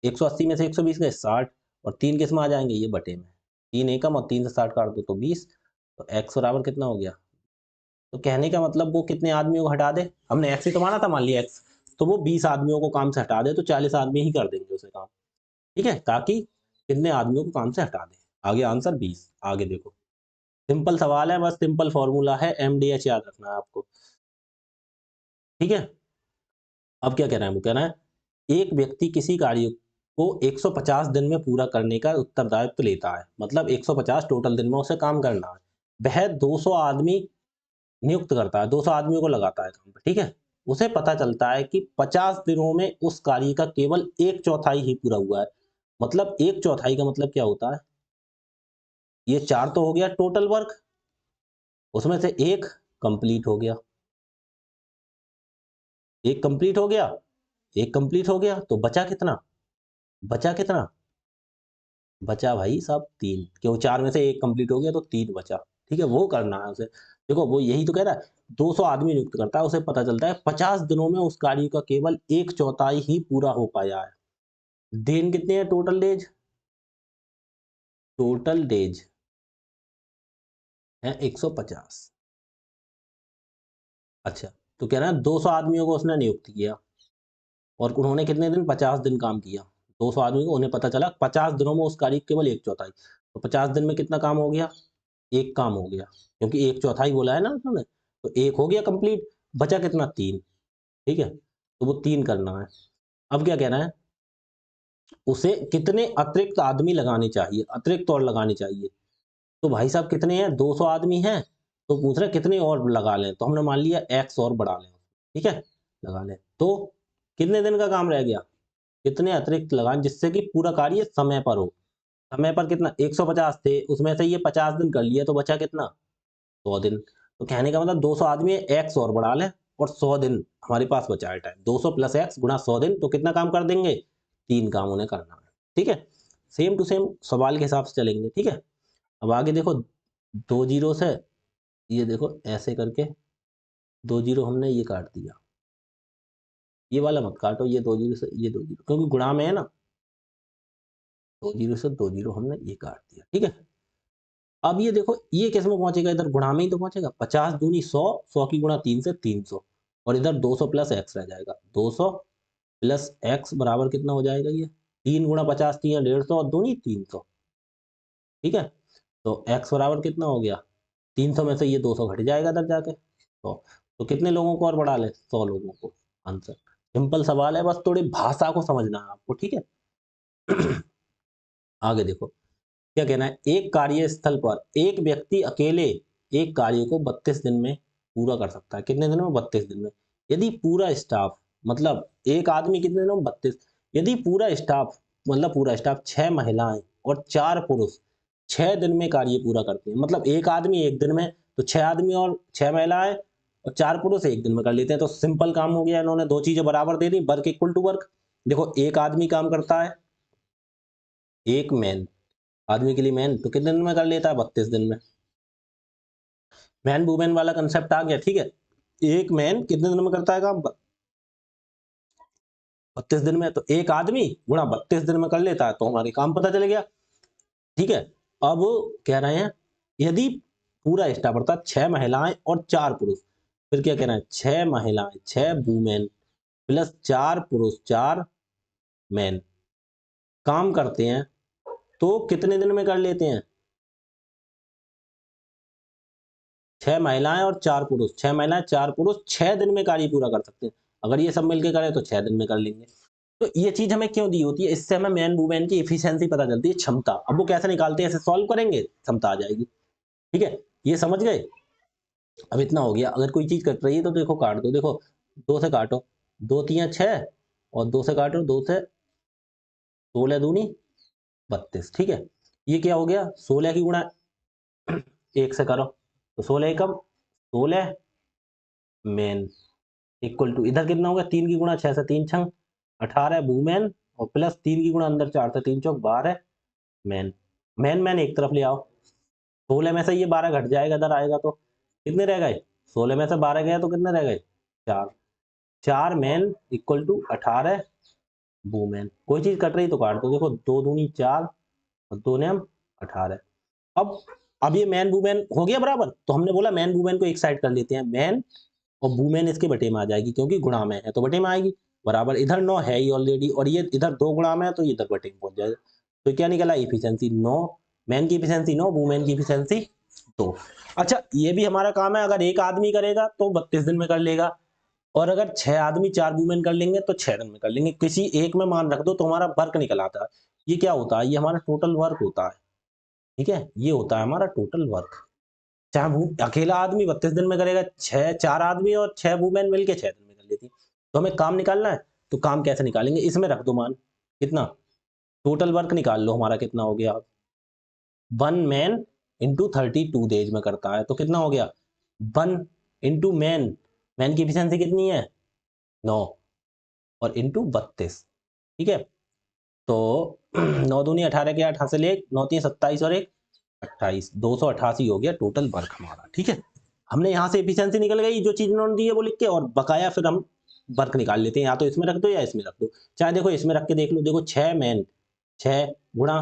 180 में से 120 गए 60, और 3 किस में आ जाएंगे? ये बटे में, 3 एकम और 3 से 60 काट दो तो 20, तो x बराबर कितना हो गया? तो कहने का मतलब वो कितने आदमियों को हटा दे, हमने x ही तो माना था, मान लिया x, तो वो 20 आदमियों को काम से हटा दे, तो 40 आदमी ही कर देंगे उसे काम, ठीक है, ताकि कितने आदमियों को काम से हटा दे। आगे आंसर 20। आगे देखो, सिंपल सवाल है, बस सिंपल फॉर्मूला है, MDH याद रखना है आपको, ठीक है। अब क्या कह रहा है? वो कह रहा है एक व्यक्ति किसी कार्य को 150 दिन में पूरा करने का उत्तरदायित्व लेता है, मतलब 150 टोटल दिन में उसे काम करना है। वह 200 आदमी नियुक्त करता है, 200 आदमियों को लगाता है काम पे, ठीक है। उसे पता चलता है कि 50 दिनों में उस कार्य का केवल 1/4 ही पूरा हुआ है। मतलब 1/4 का मतलब क्या होता है? ये 4 तो हो गया टोटल वर्क, उसमें से एक कंप्लीट हो गया, एक कंप्लीट हो गया, एक कंप्लीट हो गया, तो बचा कितना? बचा कितना? बचा भाई साहब 3, क्यों? 4 में से एक कंप्लीट हो गया तो 3 बचा, ठीक है, वो करना है उसे। देखो वो यही तो कह रहा है, 200 आदमी नियुक्त करता है, उसे पता चलता है 50 दिनों में उस कार्य का केवल 1/4 ही पूरा हो पाया है। दिन कितने हैं? टोटल डेज, टोटल डेज है 150। अच्छा, तो कह रहा है 200 आदमियों को उसने नियुक्त किया, और उन्होंने कितने दिन? 50 दिन काम किया। 200 आदमी को, उन्हें पता चला 50 दिनों में उस कार्य केवल 1/4, तो 50 दिन में कितना काम हो गया? एक काम हो गया, क्योंकि 1/4 बोला है ना उन्होंने, तो एक हो गया कंप्लीट, बचा कितना? 3, ठीक है, तो वो 3 करना है। अब क्या कहना है? उसे कितने अतिरिक्त आदमी लगाने चाहिए, अतिरिक्त और लगाने चाहिए। तो भाई साहब कितने हैं? 200 आदमी हैं, तो पूछ रहे कितने और लगा लें, तो हमने मान लिया x और बढ़ा लें, ठीक है, लगा लें, तो कितने दिन का काम रह गया? कितने अतिरिक्त लगाएं जिससे कि पूरा कार्य समय पर हो। समय पर कितना? 150 थे, उसमें से ये 50 दिन कर लिया, तो बचा कितना? 100 दिन। तो कहने का मतलब 200 आदमी है, x और बढ़ा लें, और 100 दिन हमारे पास बचा है टाइम, 200 + x गुणा 100 दिन, तो कितना काम कर देंगे? 3 काम उन्हें करना है, ठीक है। सेम टू सेम सवाल के हिसाब से चलेंगे, ठीक है। अब आगे देखो, 2 जीरो से ये देखो ऐसे करके 2 जीरो हमने ये काट दिया, ये वाला मत काटो, ये 2 जीरो से ये 2 जीरो, क्योंकि गुणा में है ना, 2 जीरो से 2 जीरो हमने ये काट दिया, ठीक है। अब ये देखो ये किस में पहुंचेगा, इधर गुणा में ही तो पहुंचेगा, 50 दूनी 100, 100 की गुणा 3 से 300, और इधर 200 प्लस एक्स रह जाएगा, 200 प्लस एक्स बराबर कितना हो जाएगा, ये 3 गुणा 50 3 150 और दूनी 300, ठीक है। तो एक्स बराबर कितना हो गया, 300 में से ये 200 घट जाएगा इधर जाके, तो कितने लोगों को और बढ़ा ले, 100 लोगों को, आंसर। सिंपल सवाल है, बस थोड़ी भाषा को समझना है आपको, ठीक है। आगे देखो क्या कहना है, एक कार्यस्थल पर एक व्यक्ति अकेले एक कार्य को 32 दिन में पूरा कर सकता है, कितने दिन में, 32 दिन में। यदि पूरा स्टाफ, मतलब एक आदमी कितने दिनों में, 32। यदि पूरा स्टाफ, मतलब पूरा स्टाफ 6 महिलाएं और 4 पुरुष 6 दिन में कार्य पूरा करते हैं, मतलब एक आदमी एक दिन में, तो 6 आदमी और 6 महिलाएं और 4 पुरुष एक दिन में कर लेते हैं, तो सिंपल काम हो गया, इन्होंने दो चीजें बराबर दे दी, वर्क इक्वल टू वर्क। देखो एक आदमी काम करता है, एक मैन, आदमी के लिए मैन, तो कितने दिन में कर लेता है, 32 दिन में। मैन वुमेन वाला कंसेप्ट आ गया, ठीक है। एक मैन कितने दिन में करता है काम, 32 दिन में, तो एक आदमी गुणा 32 दिन में कर लेता है, तो हमारे काम पता चल गया, ठीक है। अब कह रहे हैं यदि पूरा स्टाफ अर्थात 6 महिलाएं और 4 पुरुष, फिर क्या कह रहे हैं, 6 महिलाएं 6 वुमेन प्लस 4 पुरुष 4 मैन काम करते हैं, तो कितने दिन में कर लेते हैं, 6 महिलाएं और 4 पुरुष, 6 महिलाएं 4 पुरुष 6 दिन में कार्य पूरा कर सकते हैं। अगर ये सब मिलके करें तो 6 दिन में कर लेंगे। तो ये चीज हमें क्यों दी होती है, इससे हमें मैन वुमेन की एफिशिएंसी पता चलती है, क्षमता। अब वो कैसे निकालते हैं, ऐसे सॉल्व करेंगे क्षमता आ जाएगी, ठीक है। ये समझ गए। अब इतना हो गया, अगर कोई चीज कट रही है तो देखो काट दो, देखो 2 से काटो, 2 3 6 और 2 से काटो, 2 से 16 दूनी 32, ठीक है। ये क्या हो गया, 16 की गुणा 1 से करो, तो 16 एकम 16 मेन इक्वल टू इधर कितना होगा, 3 की गुणा 6 से 3 छंग 18 वुमेन और प्लस 3 की गुणा अंदर 4 से 3 चौक 12 मैन। मैन मैन एक तरफ ले आओ, 16 में से ये 12 घट जाएगा, इधर आएगा तो कितने रह गए, 16 में से 12 गए तो कितने रह गए, 4। 4 मैन इक्वल टू 18 वुमेन। कोई चीज कट रही तो काट दो, देखो 2 दूनी 4 और 2 ने हम 18। अब अब ये मैन वुमेन हो गया बराबर, तो हमने बोला मैन वुमेन को एक साइड कर लेते हैं, मैन और वुमेन इसके बटे में आ जाएगी, क्योंकि गुणा में है तो बटे में आएगी, बराबर इधर 9 है ही ऑलरेडी, और ये इधर 2 गुणा में है तो ये इधर बटे में पहुंच जाएगा। तो क्या निकला, इफिशियंसी 9, मैन की इफिशियंसी 9, वुमेन की इफिशियंसी 2। अच्छा ये भी हमारा काम है, अगर एक आदमी करेगा तो 32 दिन में कर लेगा, और अगर 6 आदमी 4 वुमेन कर लेंगे तो 6 दिन में कर लेंगे, किसी एक में मान रख दो तो हमारा वर्क निकल आता है। ये क्या होता है, ये हमारा टोटल वर्क होता है, ठीक है। ये होता है हमारा टोटल वर्क, चाहे वो अकेला आदमी 32 दिन में करेगा, 4 आदमी और 6 वुमेन मिलके 6 दिन में कर लेती। तो हमें काम निकालना है, तो काम कैसे निकालेंगे, इसमें रख दो मान, कितना टोटल वर्क निकाल लो, हमारा कितना हो गया, 1 मैन इंटू 32 डेज में करता है, तो कितना हो गया 1 इंटू मैन, मैन की एफिशिएंसी कितनी है 9 और इंटू 32, ठीक है। तो 9 दूनी 18 के 8 हासिल 1, 9 3 27 और 1 28, 288 हो गया टोटल वर्क हमारा, ठीक है। हमने यहाँ से एफिशिएंसी निकल गई, जो चीज उन्होंने दी है वो लिख के, और बकाया फिर हम वर्क निकाल लेते हैं, या तो इसमें रख दो या इसमें रख दो, चाहे देखो इसमें रख के देख लो, देखो 6 मैन 6 गुणा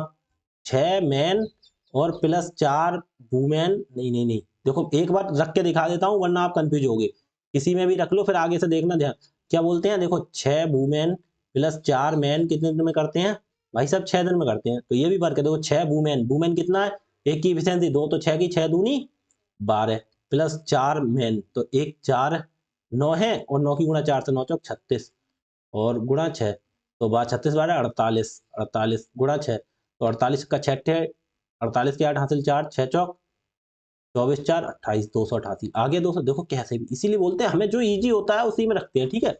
6 मैन और प्लस 4 वुमेन, नहीं नहीं नहीं, देखो एक बार रख के दिखा देता हूँ वरना आप कंफ्यूज होगे, किसी में भी रख लो फिर आगे से देखना ध्यान। क्या बोलते हैं, देखो 6 वुमेन प्लस 4 मैन कितने दिन में करते हैं, भाई साहब 6 दिन में करते हैं, तो ये भी वर्क है, देखो 6 वुमेन, वुमेन कितना है, एक की एफिशिएंसी 2, तो 6 की 6 दूनी 12 प्लस 4 मैन, तो 1 4 9 है, और 9 की गुणा 4 से 9 चौक 36 और गुणा 6, तो 36 12 48, 48 गुणा 6, तो 48 का 6 48 के 8 हासिल 4, 6 चौक 24 4 28, 288 आगे 200, देखो कैसे भी, इसीलिए बोलते हैं हमें जो इजी होता है उसी में रखते हैं, ठीक है।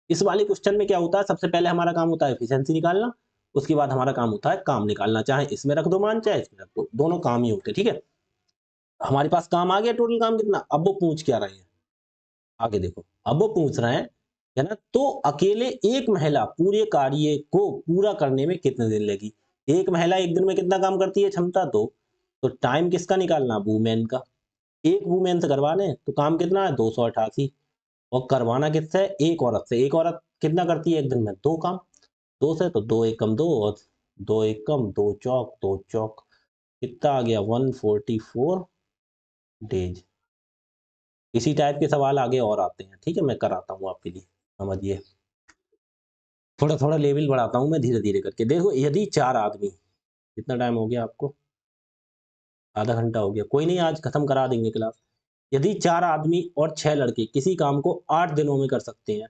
इस वाले क्वेश्चन में क्या होता है, सबसे पहले हमारा काम होता है एफिशिएंसी निकालना, उसके बाद हमारा काम होता है काम निकालना, चाहे इसमें रख दो मान चाहे इसमें रख दो, दोनों काम ही होते हैं, ठीक है। हमारे पास काम आ गया, टोटल काम कितना, अब वो पूछ क्या रहे हैं, आगे देखो, अब वो पूछ रहे हैं, है ना, तो अकेले एक महिला पूरे कार्य को पूरा करने में कितने दिन लगी, एक महिला एक दिन में कितना काम करती है, क्षमता 2, तो टाइम किसका निकालना, वुमेन का, एक वुमेन से करवाने तो काम कितना है 288, और करवाना किससे है, एक औरत से। एक औरत कितना करती है एक दिन में, 2 काम। 2 से तो 2 एकम 2, और 2 एकम 2 चौक 2 चौक, कितना आ गया 144 डेज। इसी टाइप के सवाल आगे और आते हैं, ठीक है, मैं कराता हूँ आपके लिए, समझिए। थोड़ा थोड़ा लेवल बढ़ाता हूँ मैं धीरे धीरे करके। देखो यदि 4 आदमी, कितना टाइम हो गया आपको, आधा घंटा हो गया, कोई नहीं आज खत्म करा देंगे क्लास। यदि 4 आदमी और 6 लड़के किसी काम को 8 दिनों में कर सकते हैं,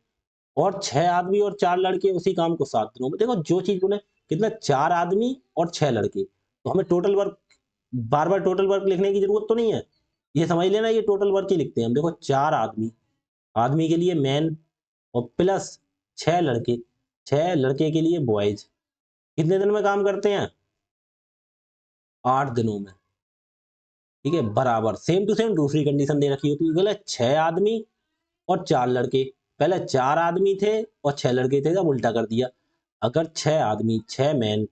और 6 आदमी और 4 लड़के उसी काम को 7 दिनों में, देखो जो चीज बोले, कितना 4 आदमी और 6 लड़के, तो हमें टोटल वर्क, बार बार टोटल वर्क लिखने की जरूरत तो नहीं है, ये समझ लेना ये टोटल वर्क ही लिखते हैं हम। देखो 4 आदमी, आदमी के लिए मैन, और प्लस 6 लड़के, 6 लड़के के लिए बॉयज, कितने दिन में काम करते हैं, 8 दिनों में, ठीक है। बराबर सेम टू सेम दूसरी कंडीशन दे रखी होती है, बोले 6 आदमी और 4 लड़के, पहले 4 आदमी थे और 6 लड़के थे, अब उल्टा कर दिया। अगर 6 आदमी, 6 मैन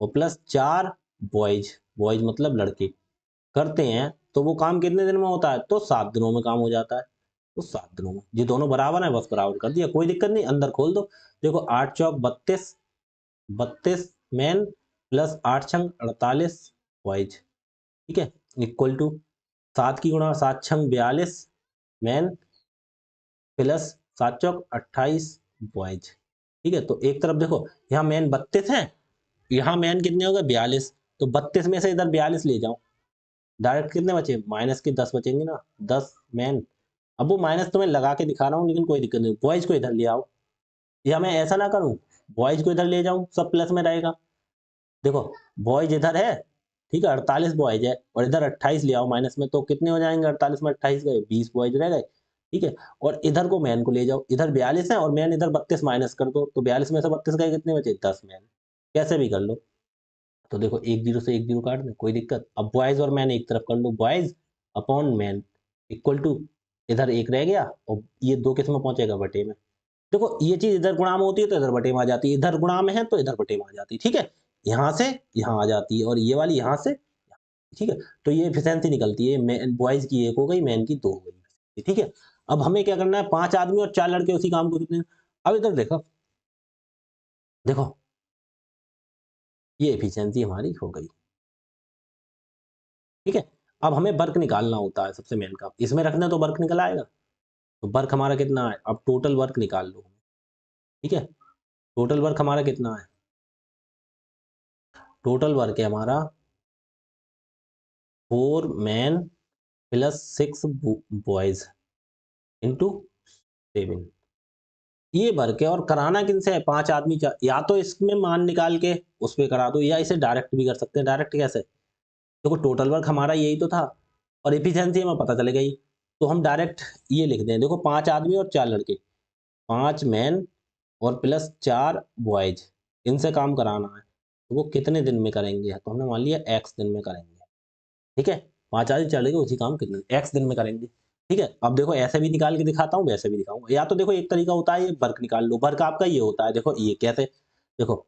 और प्लस 4 बॉयज, बॉयज मतलब लड़के करते हैं, तो वो काम कितने दिन में होता है, तो 7 दिनों में काम हो जाता है। तो 7 दिनों में, ये दोनों बराबर है, बस बराबर कर दिया, कोई दिक्कत नहीं, अंदर खोल दो। देखो 8 चौक 32, 32 मैन प्लस 8 छंग 48 बॉयज, ठीक है, इक्वल टू 7 की गुणा 7 छंग 42 मैन प्लस 7 चौक 28 बॉयज, ठीक है। तो एक तरफ देखो यहाँ मैन 32 है, यहाँ मैन कितने हो गए 42, तो 32 में से इधर 42 ले जाओ, डायरेक्ट कितने बचे, माइनस के 10 बचेंगे ना, 10 मैन। अब वो माइनस तो मैं लगा के दिखा रहा हूँ, लेकिन कोई दिक्कत नहीं, बॉयज को इधर ले आओ, या मैं ऐसा ना करूँ, बॉयज को इधर ले जाऊं, सब प्लस में रहेगा। देखो बॉयज इधर है, ठीक है, 48 बॉयज है, और इधर 28 ले आओ माइनस में, तो कितने हो जाएंगे, 48 में 28 गए, 20 बॉयज रह गए, ठीक है। और इधर को मैन को ले जाओ, इधर 42 है और मैन इधर 32 माइनस कर दो, तो 42 में से 32 गए, कितने बचे, 10 मैन, कैसे भी कर लो। तो देखो एक जीरो से एक जीरो काट दे, कोई दिक्कत। अब बॉयज और मैन एक तरफ कर लो, boys upon man equal to, इधर एक रह गया, और ये 2 किस में पहुंचेगा, बटे में। देखो ये चीज इधर गुणा में होती है तो इधर बटे में आ जाती है, इधर गुणा में है तो इधर बटे में आ जाती है, ठीक है। यहाँ से यहाँ आ जाती है, और ये वाली यहाँ से, ठीक है। तो ये एफिशिएंसी निकलती है, मैन बॉयज की 1 हो गई, मैन की 2 हो गई, ठीक है। अब हमें क्या करना है, 5 आदमी और 4 लड़के उसी काम को कितने, अब इधर देखो, देखो ये एफिशिएंसी हमारी हो गई, ठीक है। अब हमें वर्क निकालना होता है, सबसे मेन काम इसमें रखना, तो वर्क निकल आएगा। तो वर्क हमारा कितना है, अब टोटल वर्क निकाल लो, ठीक है। टोटल वर्क हमारा कितना है, टोटल वर्क है हमारा 4 मैन प्लस 6 बॉयज इंटू 7, ये वर्क है। और कराना किनसे है, 5 आदमी या तो इसमें मान निकाल के उस पर करा दो, या इसे डायरेक्ट भी कर सकते हैं। डायरेक्ट कैसे, देखो टोटल वर्क हमारा यही तो था, और एफिशिएंसी हमें पता चल गई, तो हम डायरेक्ट ये लिख दें, देखो 5 आदमी और 4 लड़के, 5 मैन और प्लस 4 बॉयज, इनसे काम कराना है, तो वो कितने दिन में करेंगे, तो हमने मान लिया एक्स दिन में करेंगे, ठीक है। 5 आदमी चलेंगे, उसी काम कितने एक्स दिन में करेंगे, ठीक है। अब देखो ऐसे भी निकाल के दिखाता हूँ, वैसे भी दिखाऊंगा, या तो देखो एक तरीका होता है ये वर्क निकाल लो, वर्क आपका ये होता है, देखो ये कैसे, देखो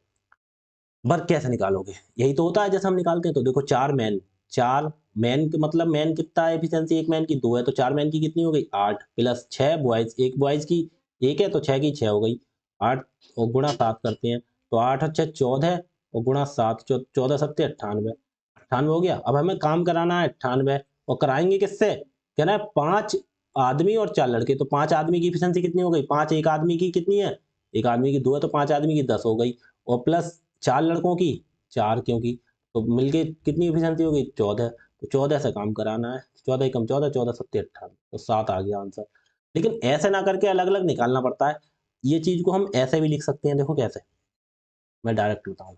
वर्क कैसे निकालोगे, यही तो होता है जैसे हम निकालते हैं। तो देखो 4 मैन, 4 मैन के मतलब मैन कितना है, एफिशिएंसी एक मैन की 2 है, तो 4 मैन की कितनी हो गई 8, प्लस 6 बॉयज, एक बॉयज की 1 है, तो 6 की 6 हो गई, 8 और गुणा 7 करते हैं, तो 8 अच्छा 14, और गुणा 7 14 सत्ते 98, 98 हो गया। अब हमें काम कराना है 98, और कराएंगे किससे, कहना है 5 आदमी और 4 लड़के, तो 5 आदमी की एफिशिएंसी कितनी हो गई, 5 एक आदमी की कितनी है, एक आदमी की 2 है, तो 5 आदमी की 10 हो गई, और प्लस 4 लड़कों की 4, क्योंकि तो मिलके कितनी एफिशिएंसी हो गई 14, तो 14 से काम कराना है, 14 कम 14, 14 सत्ते 98, तो 7 आ गया आंसर। लेकिन ऐसे ना करके अलग अलग निकालना पड़ता है, ये चीज को हम ऐसे भी लिख सकते हैं, देखो कैसे, मैं डायरेक्ट बताऊँ,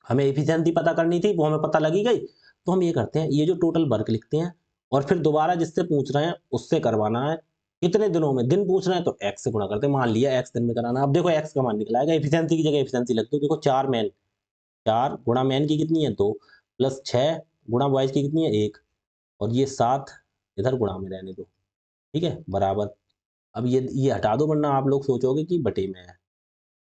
हमें एफिशिएंसी पता करनी थी, वो हमें पता लगी गई, तो हम ये करते हैं, ये जो टोटल वर्क लिखते हैं, और फिर दोबारा जिससे पूछ रहे हैं उससे करवाना है, कितने दिनों में, दिन पूछ रहे हैं तो एक्स से गुणा करते हैं, मान लिया एक्स दिन में कराना। अब देखो एक्स का मान निकला आएगा, एफिशिएंसी की जगह एफिशिएंसी लगती है, देखो 4 मैन, 4 गुणा मैन की कितनी है 2, प्लस 6 गुणा बॉयज की कितनी है 1, और ये 7 इधर गुणा में रहने दो, ठीक है, बराबर। अब ये हटा दो, वरना आप लोग सोचोगे कि बटे में है,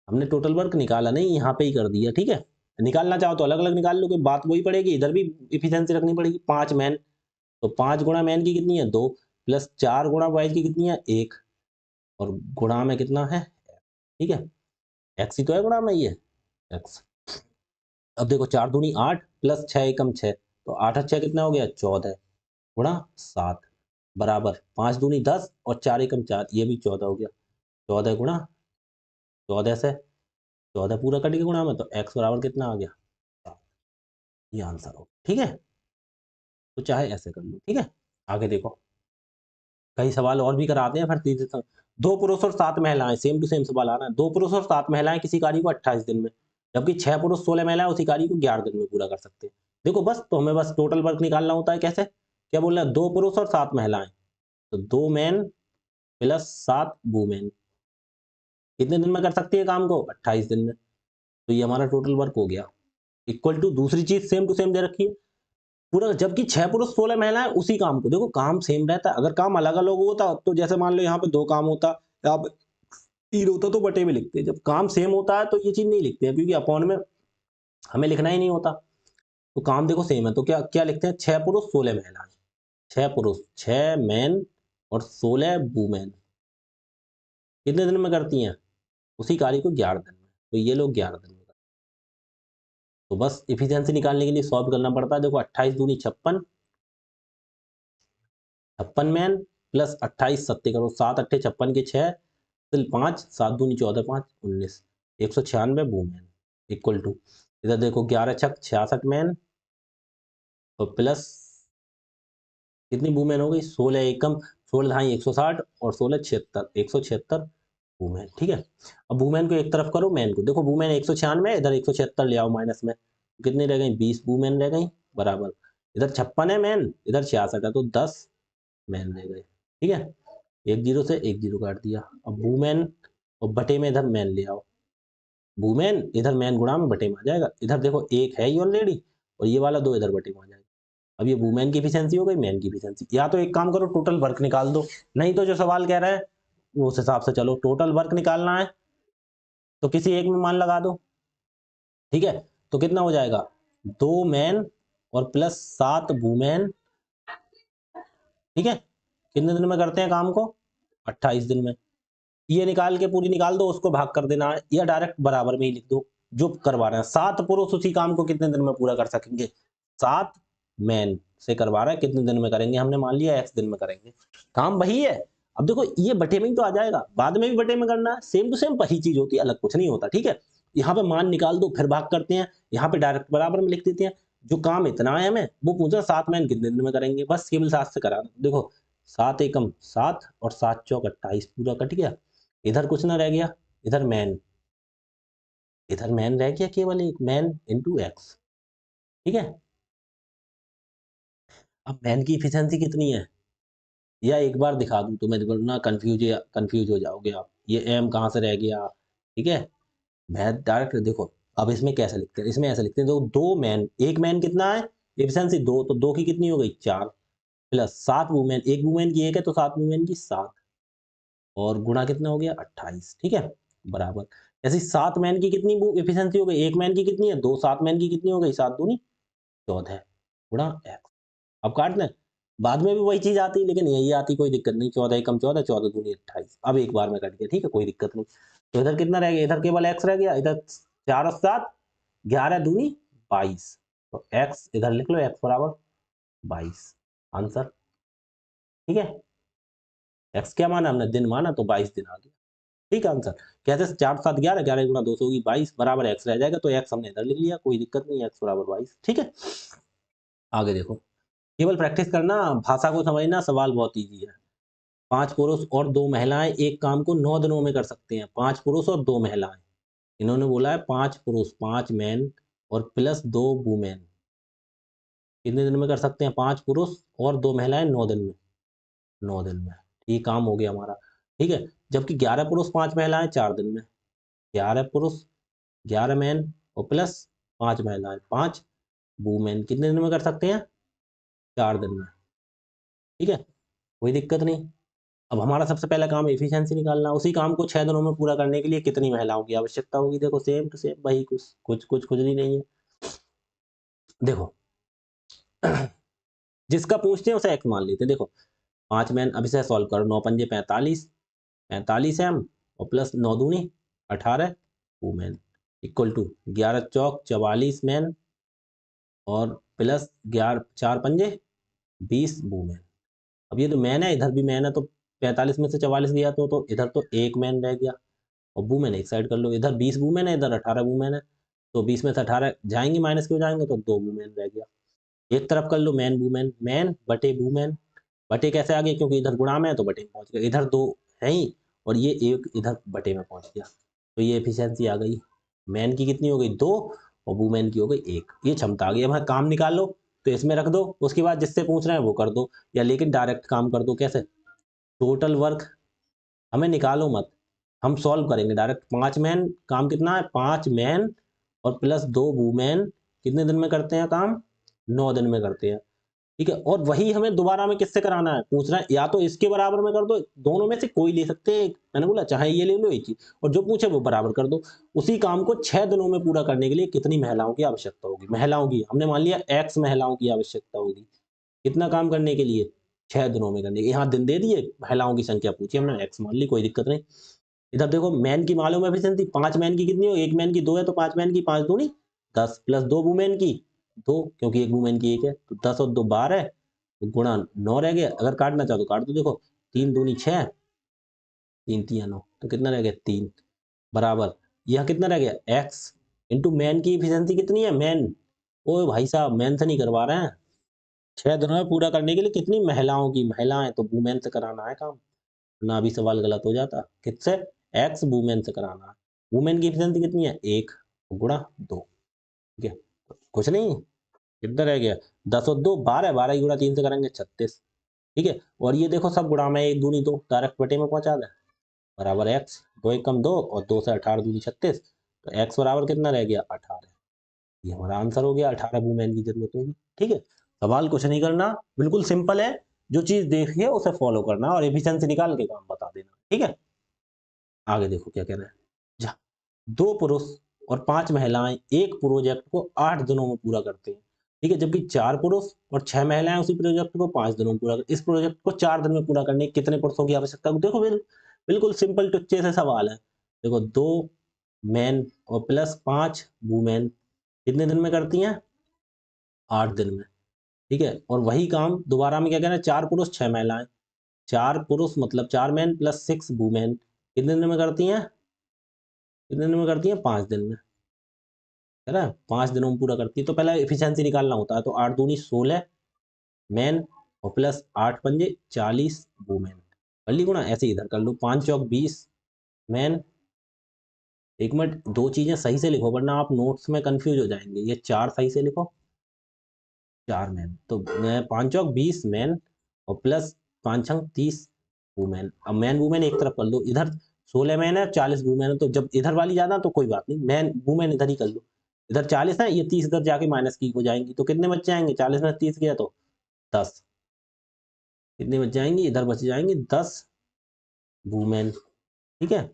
हमने टोटल वर्क निकाला नहीं, यहाँ पे ही कर दिया, ठीक है। निकालना चाहो तो अलग अलग निकाल लो, कि बात वही पड़ेगी, इधर भी इफिशिएंसी रखनी पड़ेगी, 5 मैन तो 5 गुणा मैन की कितनी है 2, प्लस 4 गुणा बॉयज की कितनी है 1, और गुणा में कितना है, ठीक है, एक्स ही तो है गुणा में ये एक्स। अब देखो 4 दूनी 8 प्लस 6 एकम 6, तो 8 6 कितना हो गया 14 गुणा 7 बराबर 5 दूनी 10 और 4 एकम 4, ये भी 14 हो गया। 14 गुणा 14 से 14 पूरा कट के गुणा में, तो एक्स बराबर कितना आ गया 7। ये आंसर हो, ठीक है। तो चाहे ऐसे कर लो, ठीक है। आगे देखो, कई सवाल और भी कराते हैं फिर तीसरे सवाल। 2 पुरुष और 7 महिलाएं, सेम टू सेम सवाल आ रहा है। 2 पुरुष और 7 महिलाएं किसी कार्य को 28 दिन में, जबकि 6 पुरुष 16 महिलाएं उसी कार्य को 11 दिन में पूरा कर सकते हैं। देखो बस, तो हमें बस टोटल वर्क निकालना होता है। कैसे, क्या बोल रहा है, 2 पुरुष और 7 महिलाएं, तो 2 मैन प्लस 7 वुमेन कितने दिन में कर सकती है काम को, 28 दिन में। तो ये हमारा टोटल वर्क हो गया। इक्वल टू दूसरी चीज सेम टू सेम दे रखी है पूरा, जबकि 6 पुरुष 16 महिलाएं उसी काम को, देखो काम सेम रहता है। अगर काम अलग अलग होता, तो जैसे मान लो यहाँ पे 2 काम होता, यहाँ पे 3 होता, तो बटे में लिखते हैं। जब काम सेम होता है तो ये चीज नहीं लिखते हैं, क्योंकि अपॉन में हमें लिखना ही नहीं होता। तो काम देखो सेम है, तो क्या क्या लिखते हैं, 6 पुरुष 16 महिलाएं, 6 पुरुष 6 मैन और 16 वुमेन कितने दिन में करती हैं, उसी कार्य को 11 दिन में। तो ये लोग 11 दिन में करते हैं। तो बस इफिशियंसी निकालने के लिए सॉल्व करना पड़ता है। देखो 28 दूनी 56, 56 मैन प्लस 28 सत्ते करो, 7 अट्ठे 56 के 6, तिल 5, 7 दूनी 14, 5 19, 196 वुमेन इक्वल टू, इधर देखो 11 छक 66 मैन और प्लस कितनी वुमेन हो गई, 16 एकम 16 ढाई 160 और 16 76, 176 वुमेन, ठीक है। अब वुमेन को एक तरफ करो, मैन को देखो, वुमेन 196, इधर 176 ले आओ माइनस में, कितनी रह गई 20 वुमेन रह गई बराबर, इधर 56 है मैन, इधर 66 है, तो 10 मैन रह गए, ठीक है। एक जीरो से एक जीरो काट दिया। अब वुमेन और बटे में इधर मैन ले आओ, वुमेन इधर मैन गुणा में बटे में आ जाएगा, इधर देखो एक है ही ऑलरेडी, और ये वाला 2 इधर बटे में आ जाएगा। अब ये वुमेन की एफिशिएंसी हो गई, मैन की एफिशिएंसी। या तो एक काम करो, टोटल वर्क निकाल दो, नहीं तो जो सवाल कह रहा है वो उस हिसाब से चलो। टोटल वर्क निकालना है तो किसी एक में मान लगा दो, ठीक है। तो कितना हो जाएगा, 2 मैन और प्लस 7 वुमेन, ठीक है। कितने दिन में करते हैं काम को, 28 दिन में। ये निकाल के पूरी निकाल दो, उसको भाग कर देना है, या डायरेक्ट बराबर में ही लिख दो जो करवा रहे हैं। 7 पुरुष उसी काम को कितने दिन में पूरा कर सकेंगे, 7 मैन से करवा रहा है, कितने दिन में करेंगे, हमने मान लिया x दिन में करेंगे, काम वही है। अब देखो ये बटे में ही तो आ जाएगा, बाद में भी बटे में करना है, सेम टू सेम वही चीज होती है, अलग कुछ नहीं होता, ठीक है। यहाँ पे मान निकाल दो, फिर भाग करते हैं, यहाँ पे डायरेक्ट बराबर में लिख देते हैं। जो काम इतना है हमें, वो पूछा 7 मैन कितने दिन में करेंगे, बस केवल 7 से करा दो। देखो 7 एकम 7 और 7 चौक 28, पूरा कट गया। इधर कुछ ना रह गया, इधर मैन, इधर मैन रह गया, केवल एक मैन इंटू एक्स, ठीक है। अब मैन की इफिशियंसी कितनी है, या एक बार दिखा दूं तो मैं ना कंफ्यूज हो जाओगे आप, ये एम कहाँ से रह गया, ठीक है। मैं डायरेक्ट देखो, अब इसमें कैसे लिखते हैं, इसमें ऐसे लिखते हैं, तो 2 मैन, एक मैन कितना है इफिशियंसी 2, तो 2 की कितनी हो गई 4, प्लस 7 वुमेन, एक वुमेन की 1 है, तो 7 वुमेन की 7, और गुणा कितना हो गया 28, ठीक है बराबर। ऐसे 7 मैन की कितनी एफिशिएंसी हो गई, एक मैन की कितनी है 2, 7 मैन की कितनी हो गई 7 दूनी 14 गुणा एक्स। अब काट दें, बाद में भी वही चीज आती, लेकिन यही आती, कोई दिक्कत नहीं, 14 एकम 14, 14 दूनी 28। अब एक बार में कट गया, ठीक है, कोई दिक्कत नहीं। तो इधर कितना रह गया, इधर केवल एक्स रह गया, इधर 4 और 7 11 दूनी 22, तो एक्स इधर लिख लो, एक्स बराबर 22 आंसर, ठीक है। एक्स क्या माना हमने, दिन माना, तो 22 दिन आ गया, ठीक है आंसर। कैसे, 4 7 11, 11 गुणा 200 होगी 22 बराबर एक्स रह जाएगा, तो एक्स हमने इधर लिख लिया, कोई दिक्कत नहीं, एक्स बराबर 22, ठीक है। आगे देखो, केवल प्रैक्टिस करना, भाषा को समझना, सवाल बहुत ईजी है। 5 पुरुष और 2 महिलाएं एक काम को 9 दिनों में कर सकते हैं, 5 पुरुष और 2 महिलाएं, इन्होंने बोला है 5 पुरुष 5 मैन और प्लस 2 वुमेन कितने दिन में कर सकते हैं, 5 पुरुष और 2 महिलाएं 9 दिन में, 9 दिन में, ये काम हो गया हमारा, ठीक है। जबकि 11 पुरुष 5 महिलाएं 4 दिन में, 11 पुरुष 11 मैन और प्लस 5 महिलाएं 5 वुमेन कितने दिन में कर सकते हैं, 4 दिन में, ठीक है, कोई दिक्कत नहीं। अब हमारा सबसे पहला काम एफिशिएंसी निकालना, उसी काम को 6 दिनों में पूरा करने के लिए कितनी महिलाओं की आवश्यकता होगी, देखो सेम टू सेम वही, कुछ नहीं है। देखो जिसका पूछते हैं उसे एक्स मान लेते हैं। देखो 5 मैन, अब इसे सॉल्व करो, 9 पंजे 45, 45 एम और प्लस 9 दूनी 18 वुमेन इक्वल टू 11 चौक 44 मैन और प्लस 11 4 पंजे 20 वुमेन। अब ये तो मैन है, इधर भी मैन है, तो 45 में से 44 गया तो इधर तो एक मैन रह गया और वुमेन एक साइड कर लो। इधर 20 वुमेन है, इधर 18 वुमेन है, तो 20 में से 18 जाएंगे माइनस क्यों जाएंगे, तो 2 वुमेन रह गया। एक तरफ कर लो मैन वुमेन, मैन बटे वुमेन, बटे कैसे आ गए क्योंकि इधर गुणा में है तो बटे में पहुंच गया, इधर 2 है ही और ये एक इधर बटे में पहुंच गया, तो ये एफिशिएंसी आ गई। मैन की कितनी हो गई 2 और वुमेन की हो गई 1, ये क्षमता आ गई। अब काम निकाल लो तो इसमें रख दो, उसके बाद जिससे पूछ रहे हैं वो कर दो, या लेकिन डायरेक्ट काम कर दो। कैसे? टोटल वर्क हमें निकालो मत, हम सॉल्व करेंगे डायरेक्ट। 5 मैन काम कितना है, 5 मैन और प्लस 2 वुमेन कितने दिन में करते हैं काम, 9 दिन में करते हैं। ठीक है, और वही हमें दोबारा में किससे कराना है, पूछ रहा है या तो इसके बराबर में कर दो, दोनों में से कोई ले सकते हैं, मैंने बोला चाहे ये ले लो एक ही, और जो पूछे वो बराबर कर दो। उसी काम को 6 दिनों में पूरा करने के लिए कितनी महिलाओं की आवश्यकता होगी, महिलाओं की हमने मान लिया x महिलाओं की आवश्यकता होगी, कितना काम करने के लिए, 6 दिनों में करने के। यहाँ दिन दे दिए, महिलाओं की संख्या पूछी हमने, x मान ली, कोई दिक्कत नहीं। इधर देखो मैन की मालूम है एफिशिएंसी, 5 मैन की कितनी हो, एक मैन की 2 है तो 5 मैन की 5 दूनी 10 प्लस 2 वुमेन की 2 क्योंकि एक वुमेन की 1 है, तो 10 और 2 12 तो गुणा 9 रह गया। अगर काटना चाहो तो काट दो, देखो 3 दूनी 6, 3 3 9, तो कितना रह गया 3 बराबर, यह कितना रह गया x इंटू मैन की एफिशिएंसी कितनी है, मैन, ओ भाई साहब मैन से नहीं करवा रहे हैं, 6 दिनों में पूरा करने के लिए कितनी महिलाओं की, महिलाएं तो वुमेन से कराना है काम, ना भी सवाल गलत हो जाता। किससे, एक्स वुमेन से कराना है। वुमेन की एफिशिएंसी कितनी है 1 गुणा 2, ठीक है, कुछ नहीं, कितना रह गया 10 और 2 12, 12 की गुणा 3 से करेंगे 36, ठीक है। और ये देखो सब गुणा में 1 दूनी 2 डायरेक्ट बटे में पहुंचा दे, बराबर एक्स, 2 1 कम 2 और 2 से 18 दूनी 36, तो एक्स बराबर कितना रह गया 18, ये हमारा आंसर हो गया, 18 वुमेन की जरूरत होगी। ठीक है, सवाल कुछ नहीं करना, बिल्कुल सिंपल है, जो चीज देखिए उसे फॉलो करना और एफिशिएंसी निकाल के काम बता देना। ठीक है, आगे देखो क्या कह रहे हैं। जा, 2 पुरुष और 5 महिलाएं एक प्रोजेक्ट को 8 दिनों में पूरा करते हैं, ठीक है, जबकि 4 पुरुष और 6 महिलाएं उसी प्रोजेक्ट को 5 दिनों में पूरा करते। इस प्रोजेक्ट को 4 दिन में पूरा करने के कितने पुरुषों की आवश्यकता है? देखो बिल्कुल सिंपल टुच्चे से सवाल है। देखो 2 मैन और प्लस 5 वुमेन कितने दिन में करती हैं, 8 दिन में, ठीक है। और वही काम दोबारा में क्या कहना है, 4 पुरुष 6 महिलाएं, 4 पुरुष मतलब 4 मैन प्लस 6 वुमेन कितने दिन में करती हैं, कितने दिन में करती हैं, 5 दिन में, है ना, 5 दिनों में पूरा करती है। तो पहले एफिशिएंसी निकालना होता है, तो 8 दूनी 16 मैन और प्लस 8 पंजे 40 वुमेन, कर ली गुणा, ऐसे इधर कर लो, 5 चौक 20 मैन, एक मिनट दो चीजें सही से लिखो वरना आप नोट्स में कंफ्यूज हो जाएंगे, ये 4 सही से लिखो, 4 मैन, तो मैं 5 चौक 20 मैन और प्लस 5 छंग 30 वुमेन। अब मैन वुमेन एक तरफ कर लो, इधर 16 मैन है 40 वुमेन है, तो जब इधर वाली ज्यादा तो कोई बात नहीं, मैन वुमेन इधर ही कर लो, इधर 40 है, ये 30 इधर जाके माइनस की हो जाएंगी, तो कितने बच जाएंगे, 40 में 30 गया तो 10, कितने बच जाएंगी, इधर बच जाएंगे 10 वुमेन, ठीक है।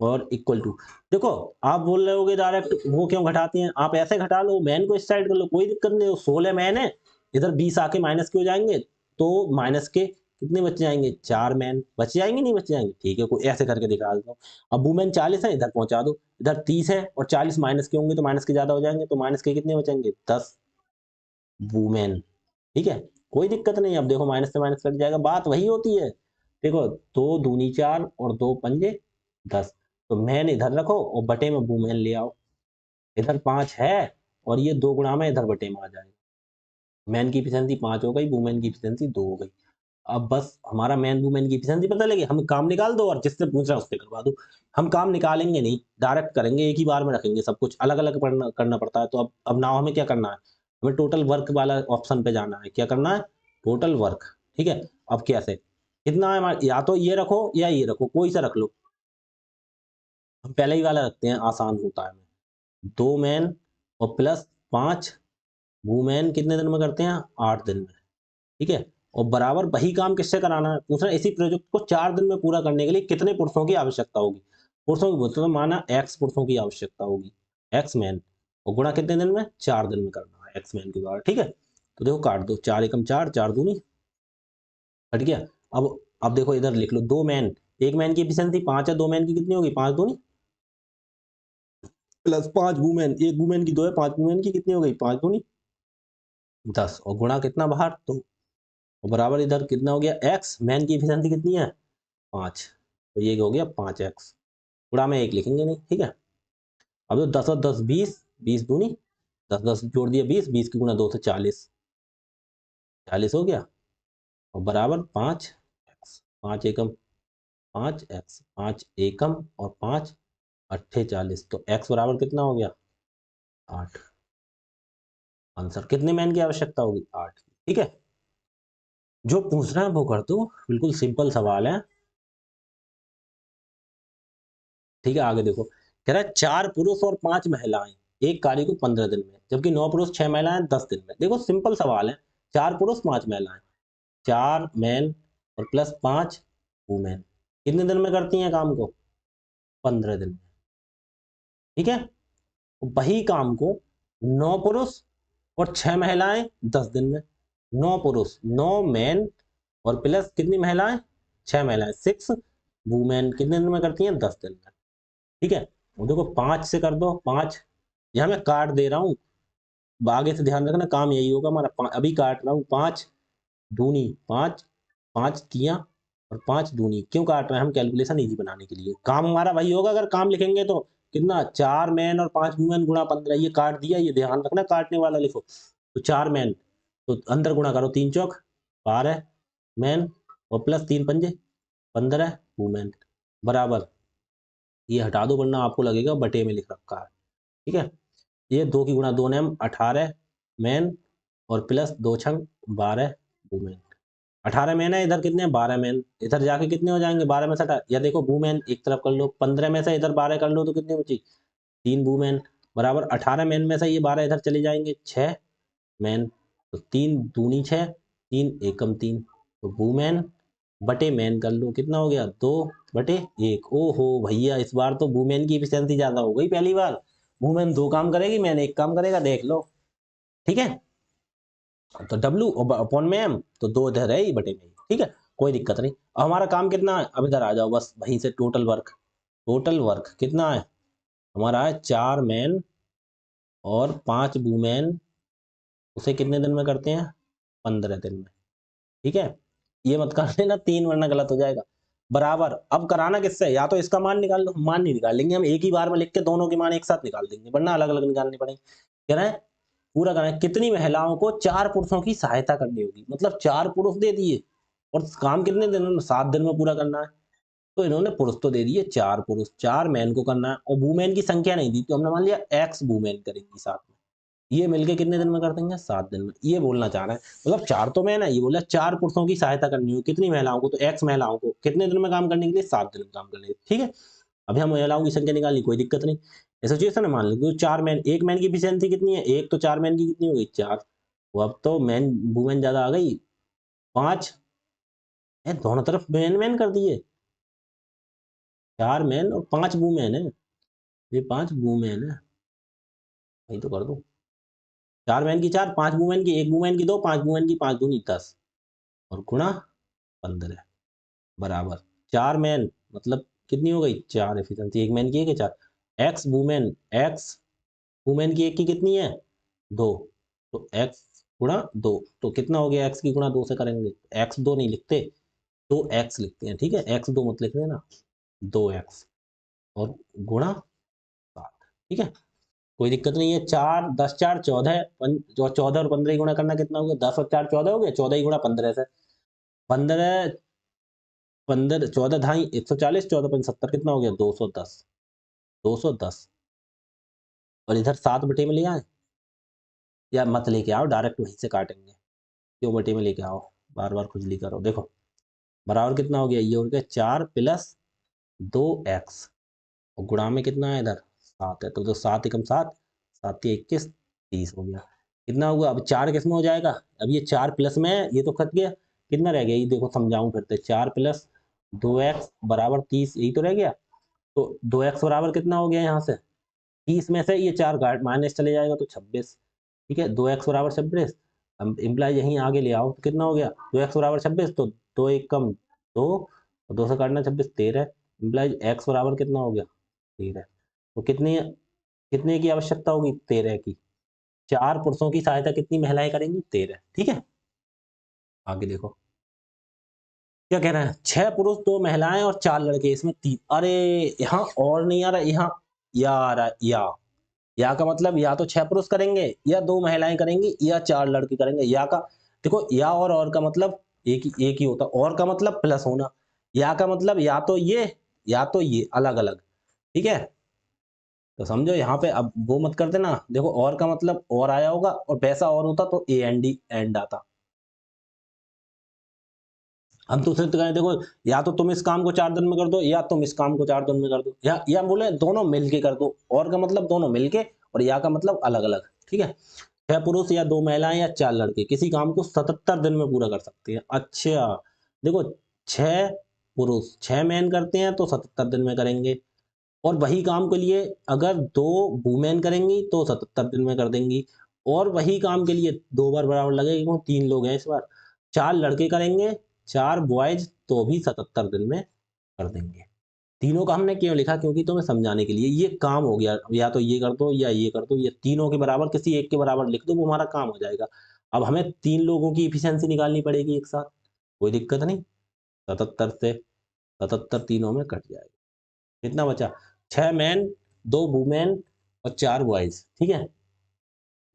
और इक्वल टू, देखो आप बोल रहे होगे डायरेक्ट वो क्यों घटाते हैं, आप ऐसे घटा लो, मैन को इस साइड कर लो, कोई दिक्कत नहीं, 16 मैन है, इधर 20 आके माइनस के हो जाएंगे, तो माइनस के कितने बच जाएंगे, 4 मैन बच जाएंगे, नहीं बच जाएंगे, ठीक है, कोई ऐसे करके दिखा देता हूँ। अब वुमेन 40 है, इधर पहुंचा दो, इधर 30 है और 40 माइनस के होंगे तो माइनस के ज्यादा हो जाएंगे, तो माइनस के कितने बचेंगे 10 वुमेन, ठीक है, कोई दिक्कत नहीं। अब देखो माइनस से माइनस कट जाएगा, बात वही होती है। देखो 2 दूनी 4 और 2 पंजे 10, तो मैन इधर रखो और बटे में वुमेन ले आओ, इधर 5 है और ये 2 गुणा में इधर बटे में आ जाएगा, मैन की एफिशिएंसी 5 हो गई, वुमेन की एफिशिएंसी 2 हो गई। अब बस हमारा मैन वुमेन की एफिशिएंसी पता लगी, हम काम निकाल दो और जिससे पूछ रहा है उससे करवा दो। हम काम निकालेंगे नहीं, डायरेक्ट करेंगे, एक ही बार में रखेंगे, सब कुछ अलग अलग करना पड़ता है। तो अब नाउ हमें क्या करना है, हमें टोटल वर्क वाला ऑप्शन पे जाना है, क्या करना है, टोटल वर्क, ठीक है। अब कैसे, कितना है या तो ये रखो या ये रखो, कोई सा रख लो, हम पहले ही वाला रखते हैं, आसान होता है। 2 मैन और प्लस 5 वुमेन कितने दिन में करते हैं, 8 दिन में, ठीक है। और बराबर वही काम किससे कराना है, पूछ रहा है इसी प्रोजेक्ट को 4 दिन में पूरा करने के लिए कितने पुरुषों की आवश्यकता होगी, पुरुषों की बोलते तो माना एक्स पुरुषों की आवश्यकता होगी, एक्स मैन, और गुणा कितने दिन में, 4 दिन में करना है एक्स मैन के द्वारा, ठीक है। तो देखो काट दो, 4 एकम 4, 4 दूनी हट गया। अब देखो इधर लिख लो, 2 मैन, एक मैन की एफिशिएंसी 5 है, 2 मैन की कितनी होगी, 5 दूनी प्लस 5 वुमेन, एक वुमेन की 2 है, 5 वुमेन की कितनी हो गई, 5 दूनी 10, और गुणा कितना बाहर, तो बराबर इधर कितना हो गया, एक्स, मैन की एफिशिएंसी कितनी है 5, तो ये हो गया 5x, गुणा में 1 लिखेंगे नहीं, ठीक है। अब तो 10 और 10 20, 20 दूनी 10, 10 जोड़ दिया 20, 20 की गुणा 2 से 40, 40 हो गया, और बराबर 5x, 5 एकम 5x, 5 एकम और 5 अट्ठे 40, तो x बराबर कितना हो गया 8। आंसर कितने मैन की आवश्यकता होगी, 8, ठीक है। जो पूछ रहा है वो कर दो, बिल्कुल सिंपल सवाल है, ठीक है। आगे देखो, कह रहा है 4 पुरुष और 5 महिलाएं एक कार्य को 15 दिन में, जबकि 9 पुरुष 6 महिलाएं 10 दिन में। देखो सिंपल सवाल है, 4 पुरुष 5 महिलाएं, 4 मैन और प्लस 5 वुमेन कितने दिन में करती हैं काम को, 15 दिन में, ठीक है। वही काम को 9 पुरुष और 6 महिलाएं 10 दिन में, 9 पुरुष 9 मैन और प्लस कितनी महिलाएं 6 महिलाएं 6 वुमेन कितने दिन में करती हैं, 10 दिन में, ठीक है। और देखो 5 से कर दो, 5 यहाँ मैं काट दे रहा हूँ, आगे से ध्यान रखना काम यही होगा हमारा, अभी काट रहा हूँ, 5 दूनी 5, 5 तियां और 5 दूनी, क्यों काट रहे हैं हम, कैलकुलेशन इजी बनाने के लिए, काम हमारा वही होगा, अगर काम लिखेंगे तो कितना 4 मैन और 5 वुमेन गुणा 15, ये काट दिया, ये ध्यान रखना काटने वाला लिखो, तो 4 मैन, तो अंदर गुणा करो 3 चौक 12 मैन और प्लस 3 पंजे 15 वुमेन, बराबर ये हटा दो वरना आपको लगेगा बटे में लिख रखा है, ठीक है। ये 2 की गुणा 2 नेम 18 मैन और प्लस 2 छंग 12 वुमेन, 18 मैन है, इधर कितने 12 मैन, इधर जाके कितने हो जाएंगे 12 में से 18, या देखो वुमेन एक तरफ कर लो, 15 में से इधर 12 कर लो तो कितनी बची 3 वुमेन, बराबर 18 मैन में से ये 12 इधर चले जाएंगे 6 मैन, तो 3 दूनी 6, 3 एकम 3, तो वुमेन बटे मैन कर लो, कितना हो गया 2 बटे 1। ओहो भैया इस बार तो वुमेन की एफिशिएंसी ज्यादा हो गई, पहली बार वुमेन 2 काम करेगी मैन 1 काम करेगा, देख लो, ठीक है। तो W अपॉन में M, तो 2 इधर है ही बटे में, ठीक है, कोई दिक्कत नहीं। अब हमारा काम कितना है, अब इधर आ जाओ बस वहीं से, टोटल वर्क कितना है हमारा, है 4 मैन और 5 वुमेन, उसे कितने दिन में करते हैं 15 दिन में, ठीक है। ये मत कर लेना 3 वरना गलत हो जाएगा, बराबर अब कराना किससे, या तो इसका मान निकाल लो, मान नहीं निकाल लेंगे हम, एक ही बार में लिख के दोनों के मान एक साथ निकाल देंगे, वरना अलग अलग निकालने पड़ेंगे। कह रहे हैं पूरा करना है, कितनी महिलाओं को 4 पुरुषों की सहायता करनी होगी, मतलब 4 पुरुष दे दिए और काम कितने दिन में, 7 दिन में पूरा करना है, तो इन्होंने पुरुष तो दे दिए 4 पुरुष, 4 मैन को करना है, और वुमेन की संख्या नहीं दी, तो हमने मान लिया एक्स वुमेन करेंगी साथ में, ये मिलके कितने दिन में कर देंगे 7 दिन में, ये बोलना चाह रहे हैं, मतलब 4 तो मैन है, ये बोला 4 पुरुषों की सहायता करनी हो, कितनी महिलाओं को, तो एक्स महिलाओं को कितने दिन में काम करने के लिए, 7 दिन में काम करने के लिए, ठीक है। अभी हम महिलाओं की संख्या निकालनी, कोई दिक्कत नहीं, ऐसा सिचुएशन है, मान लो तो 4 मैन, एक मैन की एफिशिएंसी कितनी है, एक तो 4 मैन की कितनी हो गई 4, वो अब तो मैन वुमेन ज्यादा आ गई 5, दोनों तरफ मैन मैन कर दिए, 4 मैन और 5 वुमेन है, ये 5 वुमेन है, वही तो कर दो, 4 मैन की 4, 5 वुमेन की, 1 वुमेन की 2, 5 वुमेन की 5 दूनी 10 और गुणा 15, बराबर 4 मैन मतलब कितनी हो गई 4 एफिशिएंसी, एक मैन की एक है 4, एक्स वुमेन की एक की कितनी है 2, तो एक्स गुणा 2, तो कितना हो गया एक्स की गुणा 2 से करेंगे, एक्स 2 नहीं लिखते 2x लिखते हैं, ठीक है, एक्स 2 मत लिख देना, 2x और गुणा 7, ठीक है, कोई दिक्कत नहीं है। 4 10 4 14, 14 और 15 गुणा करना कितना हो गया, 10 और 4 14 हो गया, 14 ही गुणा 15 से, 15 15 14 ढाई 140, 14 पंच 70, कितना हो गया 210, 210, और इधर 7 बटे में ले आए, या मत लेके आओ डायरेक्ट वहीं से काटेंगे, क्यों बटे में लेके आओ, बार बार खुजली करो, देखो बराबर कितना हो गया, ये हो गया 4 प्लस 2x, और गुणा में कितना है इधर 7 है, तो 7 एकम 7, 7 के 21 30 हो गया, कितना हुआ, अब 4 किस में हो जाएगा, अब ये 4 प्लस में है, ये तो कट गया, कितना रह गया, ये देखो समझाऊं फिर से, 4 प्लस 2x बराबर 30, यही तो रह गया, तो 2x बराबर कितना हो गया यहाँ से 30 में से ये 4 घाट माइनस चले जाएगा तो 26, ठीक है, 2x बराबर 26, अब इम्प्लाई यहीं आगे ले आओ तो कितना हो गया, 2x बराबर 26, तो 2 एक कम 2, और 2 से काटना 26 13, इम्प्लाई x बराबर कितना हो गया 13। तो कितनी कितने की आवश्यकता होगी 13 की। 4 पुरुषों की सहायता कितनी महिलाएं करेंगी 13। ठीक है, आगे देखो क्या कह रहा है, 6 पुरुष 2 महिलाएं और 4 लड़के, इसमें 3, अरे यहाँ और नहीं आ रहा, यहाँ या आ रहा है, या का मतलब या तो 6 पुरुष करेंगे या 2 महिलाएं करेंगी या 4 लड़के करेंगे। या का देखो, या और का मतलब एक ही होता, और का मतलब प्लस होना, या का मतलब या तो ये अलग अलग। ठीक है, तो समझो यहाँ पे अब वो मत कर देना, देखो और का मतलब और आया होगा, और वैसा और होता तो ए एन डी एंड आता। हम तो सिर्फ कहें देखो, या तो तुम इस काम को 4 दिन में कर दो या तुम इस काम को 4 दिन में कर दो, या बोले दोनों मिलके कर दो, और का मतलब दोनों मिलके, और या का मतलब अलग अलग। ठीक है, 6 पुरुष या 2 महिलाएं या 4 लड़के किसी काम को 77 दिन में पूरा कर सकते हैं। अच्छा देखो, 6 पुरुष 6 मैन करते हैं तो 77 दिन में करेंगे, और वही काम के लिए अगर 2 वुमेन करेंगी तो 77 दिन में कर देंगी, और वही काम के लिए 2 बार बराबर लगेगा क्योंकि 3 लोग हैं इस बार। 4 लड़के करेंगे, 4 बॉयज तो भी 77 दिन में कर देंगे। तीनों का हमने क्यों लिखा, क्योंकि तुम्हें समझाने के लिए, ये काम हो गया, या तो ये कर दो या ये कर दो, या तीनों के बराबर किसी एक के बराबर लिख दो, वो हमारा काम हो जाएगा। अब हमें 3 लोगों की इफिशियंसी निकालनी पड़ेगी एक साथ, कोई दिक्कत नहीं, 77 से 77 तीनों में कट जाएगा। कितना बचा, 6 मैन 2 वुमेन और 4 बॉयज। ठीक है,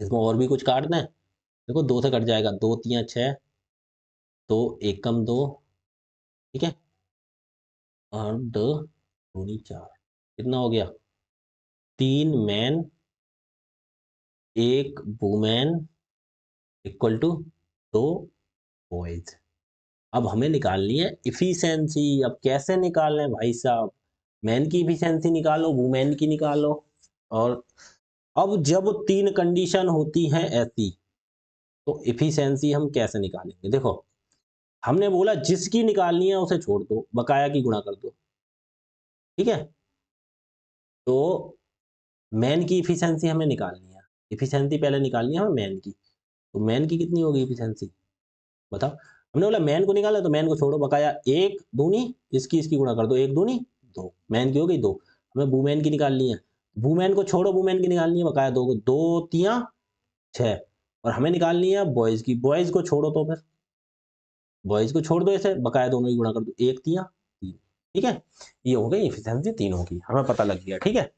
इसमें और भी कुछ काटना है, देखो 2 से कट जाएगा, 2 3 6, तो एक कम 2। ठीक है, और 2 दूनी 4, कितना हो गया, 3 man 1 women equal to 2 boys. अब हमें निकालनी है इफिशियंसी। अब कैसे निकालना है भाई साहब, मैन की इफिशियंसी निकालो, वुमेन की निकालो, और अब जब 3 कंडीशन होती हैं ऐसी, तो इफिशियंसी हम कैसे निकालेंगे। देखो, हमने बोला जिसकी निकालनी है उसे छोड़ दो, बकाया की गुणा कर दो। ठीक है, तो मैन की इफिशियंसी हमें निकालनी है, इफिशियंसी पहले निकालनी है हमें मैन की, तो मैन की कितनी होगी इफिशियंसी, बताओ। हमने बोला मैन को निकाला, तो मैन को छोड़ो, बकाया 1 दूनी इसकी गुणा कर दो, 1 दूनी 2, मैन की हो गई 2। हमें वुमेन की निकालनी है, वुमेन को छोड़ो, वुमेन की निकालनी है, बकाया 2 2 तिया 6, और हमें निकालनी है बॉयज की, बॉयज को छोड़ो, तो फिर बॉयज को छोड़ दो, ऐसे बकाया दोनों की गुणा कर दो, 1 तिया 3। ठीक है, ये हो गई इफिशियंसी तीनों की, हमें पता लग गया। ठीक है,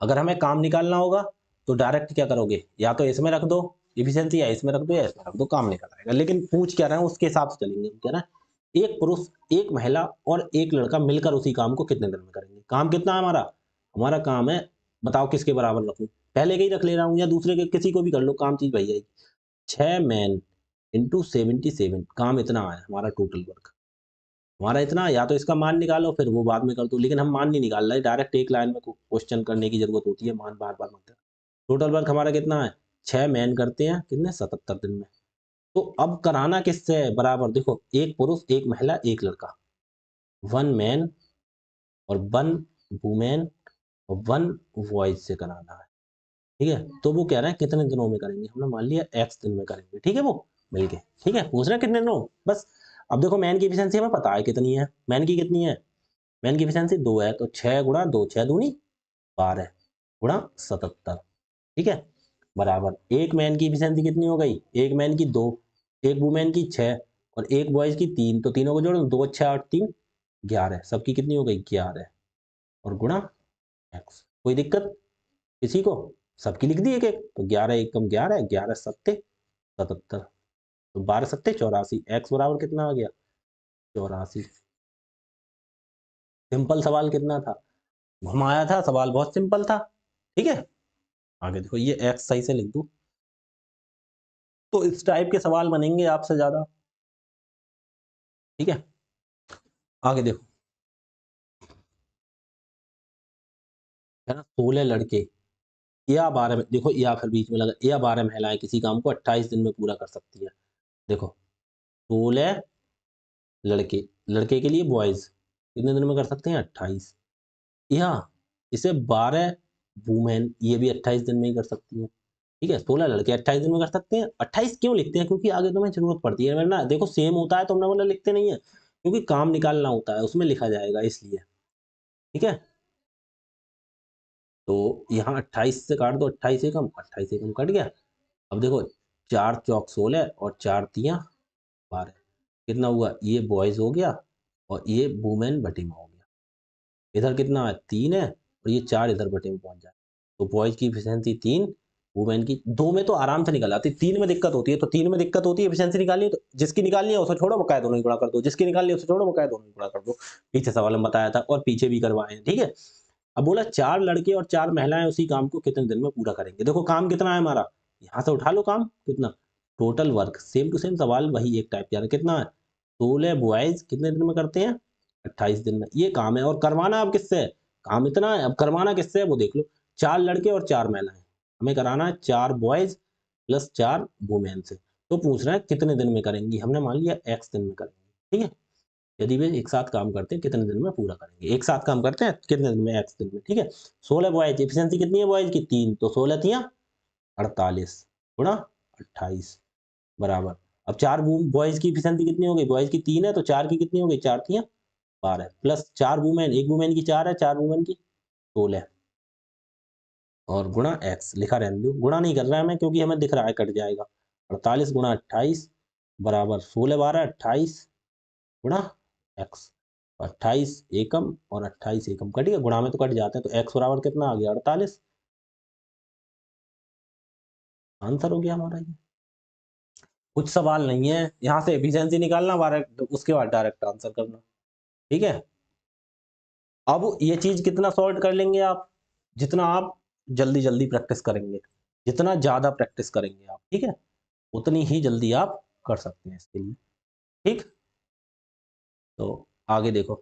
अगर हमें काम निकालना होगा तो डायरेक्ट क्या करोगे, या तो इसमें रख दो इफिशियंसी, या इसमें रख दो या इसमें रख दो, काम निकल आएगा। लेकिन पूछ क्या रहे हैं उसके हिसाब से चलेंगे। क्या रहा है, एक पुरुष 1 महिला और 1 लड़का मिलकर उसी काम को कितने दिन में करेंगे। काम कितना है हमारा, हमारा काम है, बताओ किसके बराबर रखूं, पहले के ही रख ले रहा हूं या दूसरे के, किसी को भी कर लो, काम चीज वही आएगी। 6 मैन इंटू 77, काम इतना आया हमारा टोटल वर्क, हमारा इतना, या तो इसका मान निकालो फिर वो बाद में कर दो, लेकिन हम मान नहीं निकाल रहे, डायरेक्ट एक लाइन में क्वेश्चन करने की जरूरत होती है, मान बार बार मत। टोटल वर्क हमारा कितना है, 6 मैन करते हैं कितने 77 दिन में। तो अब कराना किससे है बराबर, देखो 1 पुरुष 1 महिला 1 लड़का, 1 मैन और 1 वुमेन और 1 बॉयज से कराना है। ठीक है, तो वो कह रहे हैं कितने दिनों में करेंगे, हमने मान लिया x दिन में करेंगे। ठीक है, वो मिलके, ठीक है, पूछ रहे हैं कितने दिनों बस। अब देखो मैन की एफिशिएंसी हमें पता है कितनी है, मैन की कितनी है, मैन की एफिशिएंसी 2 है, तो 6 गुणा 2 6 दूनी 12 गुणा 77। ठीक है, बराबर एक मैन की एफिशिएंसी कितनी हो गई, एक मैन की 2, एक वुमेन की 6 और एक बॉयज की 3, तो तीनों को जोड़ो 2 6 8 3 11, सबकी कितनी हो गई 11, और गुणा x। कोई दिक्कत किसी को, सबकी लिख दी एक एक, तो 11 एकम 11, 11 सत्ते 77, तो 12 सत्ते 84, x बराबर कितना आ गया 84। सिंपल सवाल कितना था, घुमाया था सवाल, बहुत सिंपल था। ठीक है, आगे देखो, ये x सही से लिख दूं तो इस टाइप के सवाल बनेंगे आपसे ज्यादा। ठीक है, आगे देखो, है ना, 16 लड़के या 12 में, देखो या फिर बीच में लगा, या 12 महिलाएं किसी काम को 28 दिन में पूरा कर सकती है। देखो 16 लड़के, लड़के के लिए बॉयज कितने दिन में कर सकते हैं 28, या इसे 12 वुमेन, ये भी 28 दिन में ही कर सकती है। ठीक है, 16 लड़के 28 दिन में कर सकते हैं। 28 क्यों लिखते हैं? क्योंकि आगे तुम्हें जरूरत पड़ती है, वरना देखो सेम होता है तो हमने बोला लिखते नहीं है, क्योंकि काम निकालना होता है उसमें लिखा जाएगा इसलिए। ठीक है, तो यहाँ 28 से काट दो, 28 एकम, 28 एकम कट गया। अब देखो 4 चौक 16 और 4 तियां 12, कितना हुआ? ये बॉयज हो गया और ये वुमेन बटे में हो गया। इधर कितना है? 3 है और ये 4 इधर बटे में पहुंच जाए, तो बॉयज की एफिशिएंसी 3, वुमेन की 2 में तो आराम से निकल आती है, 3 में दिक्कत होती है। तो 3 में दिक्कत होती है एफिशिएंसी निकालनी है, तो जिसकी निकालनी है उसे छोड़ो, बकाया दोनों ही गुणा कर दो, जिसकी निकालनी है उसे छोड़ो, बकाया दोनों ही गुणा कर दो। पीछे सवाल में बताया था और पीछे भी करवाए हैं। ठीक है, अब बोला 4 लड़के और 4 महिलाएं उसी काम को कितने दिन में पूरा करेंगे। देखो काम कितना है हमारा, यहाँ से उठा लो काम कितना, total work same to same सवाल वही एक टाइप यार, कितना है? 16 बॉयज कितने दिन में करते हैं? 28 दिन में। ये काम है और करवाना अब किससे है? काम इतना है, अब करवाना किससे है वो देख लो। 4 लड़के और 4 महिलाएं, हमें कराना है 4 बॉयज प्लस 4 वुमेन से। तो पूछ रहा है कितने दिन में करेंगी, हमने मान लिया x दिन में करेंगे। ठीक है, यदि वे एक साथ काम करते हैं कितने दिन में पूरा करेंगे, एक साथ काम करते हैं कितने दिन में, x दिन में। ठीक है, 16 बॉयज, एफिशिएंसी कितनी है बॉयज की? 3, तो 16 तियां 48 गुणा 28 बराबर। अब 4 बॉयज की एफिशिएंसी कितनी हो गई? बॉयज की 3 है तो 4 की कितनी हो गई? 4 तियां 12 प्लस 4 वुमेन, एक वुमेन की 4 है, 4 वुमेन की 16 और गुणा x लिखा रहने दो, गुणा नहीं कर रहा है मैं क्योंकि हमें दिख रहा है कट जाएगा। 48 गुणा 28 बराबर 16 12 28 गुणा x, 28 एकम और 28 एकम कट गया, गुणा में तो कट जाते हैं, तो x बराबर कितना आ गया? 48। आंसर हो गया हमारा ये। कुछ सवाल नहीं है, यहाँ से एफिशिएंसी निकालना, उसके बाद डायरेक्ट आंसर करना। ठीक है, अब ये चीज कितना सॉल्व कर लेंगे आप? जितना आप जल्दी जल्दी प्रैक्टिस करेंगे, जितना ज्यादा प्रैक्टिस करेंगे आप, ठीक है, उतनी ही जल्दी आप कर सकते हैं इसके लिए। ठीक, तो आगे देखो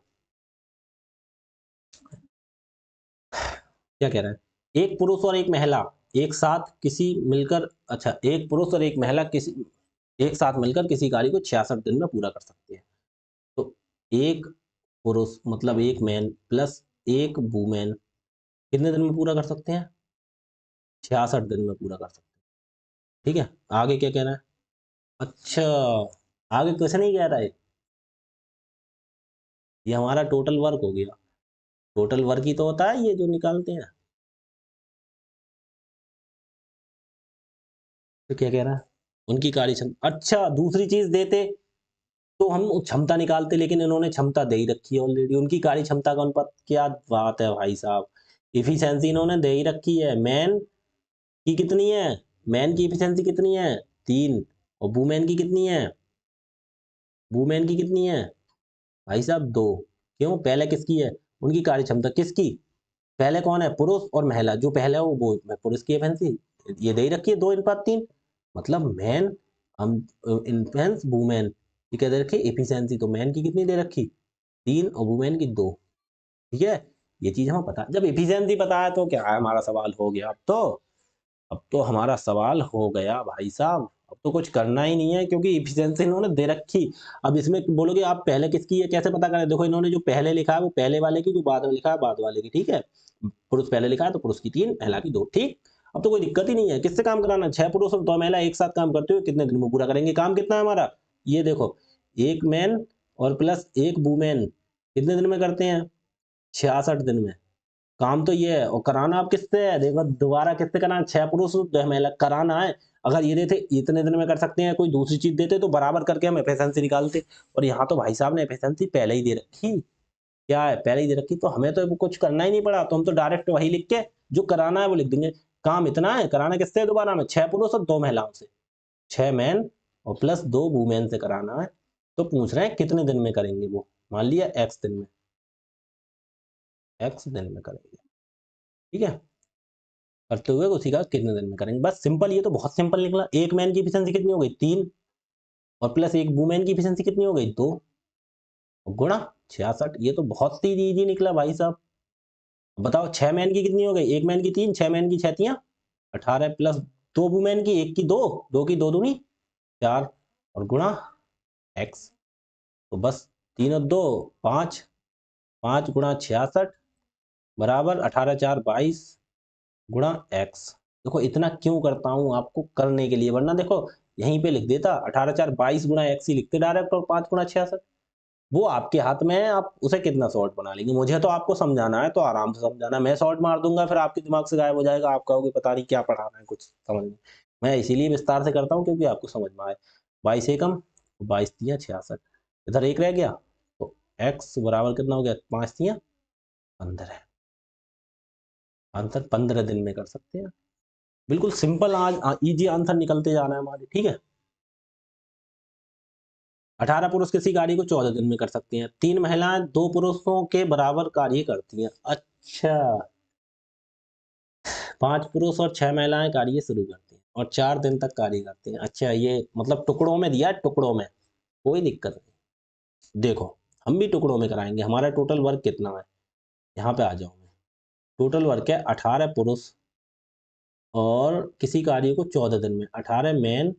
क्या कह रहा है। एक पुरुष और एक महिला एक साथ किसी मिलकर, अच्छा, एक पुरुष और एक महिला किसी एक साथ मिलकर किसी कार्य को 66 दिन में पूरा कर सकते हैं। तो एक पुरुष मतलब एक मैन प्लस एक वूमेन कितने दिन में पूरा कर सकते हैं? 66 दिन में पूरा कर सकते हैं। ठीक है, आगे क्या कह रहा है? अच्छा, आगे कुछ नहीं कह रहा है, ये हमारा टोटल वर्क हो गया। टोटल वर्क ही तो होता है ये जो निकालते हैं। तो क्या कह रहा है? उनकी कार्य क्षमता, अच्छा दूसरी चीज देते तो हम क्षमता निकालते, लेकिन इन्होंने क्षमता दे ही रखी है ऑलरेडी, उनकी कार्य क्षमता का अनुपात। क्या बात है भाई साहब, इफिशियंसी इन्होंने दे ही रखी है। मैन की कितनी है? मैन की इफिशियंसी कितनी है? 3, और वुमेन की कितनी है? वुमेन की कितनी है भाई साहब? 2। क्यों? पहले किसकी है? उनकी कार्य क्षमता किसकी? पहले कौन है? पुरुष और महिला, जो पहले हो वो पुरुष की एफिशिएंसी ये दे ही रखी है 2:3, मतलब मैन इन्फ्लुएंस वुमेन, ये क्या दे रखी है? एफिशिएंसी। तो मैन की कितनी दे रखी? 3 और वुमेन की 2। ठीक है, ये चीज हमें पता, जब एफिशिएंसी पता है तो क्या है, हमारा सवाल हो गया। अब तो हमारा सवाल हो गया भाई साहब, अब तो कुछ करना ही नहीं है क्योंकि एफिशिएंसी इन्होंने दे रखी। अब इसमें बोलोगे आप पहले किसकी है, कैसे पता करें? देखो इन्होंने जो पहले लिखा है वो पहले वाले की, जो बाद में लिखा है बाद वाले की। ठीक है, पुरुष पहले लिखा है तो पुरुष की 3, महिला की 2। ठीक, अब तो कोई दिक्कत ही नहीं है। किससे काम कराना? 6 पुरुष और 2 महिला एक साथ काम करते हुए कितने दिन में पूरा करेंगे? काम कितना है हमारा? ये देखो, एक मैन और प्लस एक वुमेन कितने दिन में करते हैं? 66 दिन में। काम तो ये है, और कराना आप किससे है? देखो दोबारा किससे कराना? 6 पुरुष 2 महिला कराना है। अगर ये देते इतने दिन में कर सकते हैं, कोई दूसरी चीज देते तो बराबर करके हम एफिशिएंसी निकालते, और यहाँ तो भाई साहब ने एफिशिएंसी पहले ही दे रखी। क्या है? पहले ही दे रखी, तो हमें तो कुछ करना ही नहीं पड़ा, तो हम तो डायरेक्ट वही लिख के जो कराना है वो लिख देंगे। काम इतना है, कराना किससे है? दोबारा में 6 पुरुष और 2 महिलाओं से, 6 मैन और प्लस 2 वुमेन से कराना है। तो पूछ रहे हैं कितने दिन में करेंगे वो, मान लिया एक्स दिन में, एक्स दिन में करेंगे। ठीक है, करते हुए उसी का कितने दिन में करेंगे, बस सिंपल। ये तो बहुत सिंपल निकला। एक मैन की एफिशिएंसी कितनी हो गई? 3, और प्लस एक वुमेन की एफिशिएंसी कितनी हो गई? 2, गुणा 66। ये तो बहुत ही इजी निकला भाई साहब। बताओ 6 मैन की कितनी हो गई? एक मैन की 3, 6 मैन की 6 तियां 18 प्लस 2 वुमेन की, एक की 2, 2 की 2 दूनी 4, और गुणा एक्स। तो बस 3 और 2 5, 5 गुणा 66 बराबर 18 4 22 गुणा एक्स। देखो इतना क्यों करता हूँ आपको करने के लिए, वरना देखो यहीं पे लिख देता 18 4 22 गुणा x ही लिखते डायरेक्ट, और 5 गुणा 66। वो आपके हाथ में है, आप उसे कितना शॉर्ट बना लेंगे। मुझे तो आपको समझाना है तो आराम से समझाना, मैं शॉर्ट मार दूंगा फिर आपके दिमाग से गायब हो जाएगा, आप कहोगे पता नहीं क्या पढ़ा रहे हैं, कुछ समझ नहीं। मैं इसीलिए विस्तार से करता हूँ क्योंकि आपको समझ में आए। 22 एकम 22 तियां 66, इधर एक रह गया तो x बराबर कितना हो गया, 5 तियां 15। आंसर 15 दिन में कर सकते हैं, बिल्कुल सिंपल। आज इजी आंसर निकलते जा रहे हैं हमारे, ठीक है। 18 पुरुष किसी कार्य को 14 दिन में कर सकते हैं, 3 महिलाएं 2 पुरुषों के बराबर कार्य करती हैं। अच्छा, 5 पुरुष और 6 महिलाएं कार्य शुरू करती हैं और 4 दिन तक कार्य करती हैं। अच्छा, ये मतलब टुकड़ों में दिया है, टुकड़ों में, कोई दिक्कत नहीं। देखो हम भी टुकड़ों में कराएंगे, हमारा टोटल वर्क कितना है, यहाँ पे आ जाओ। टोटल वर्क है 18 पुरुष और किसी कार्य को 14 दिन में, 18 मैन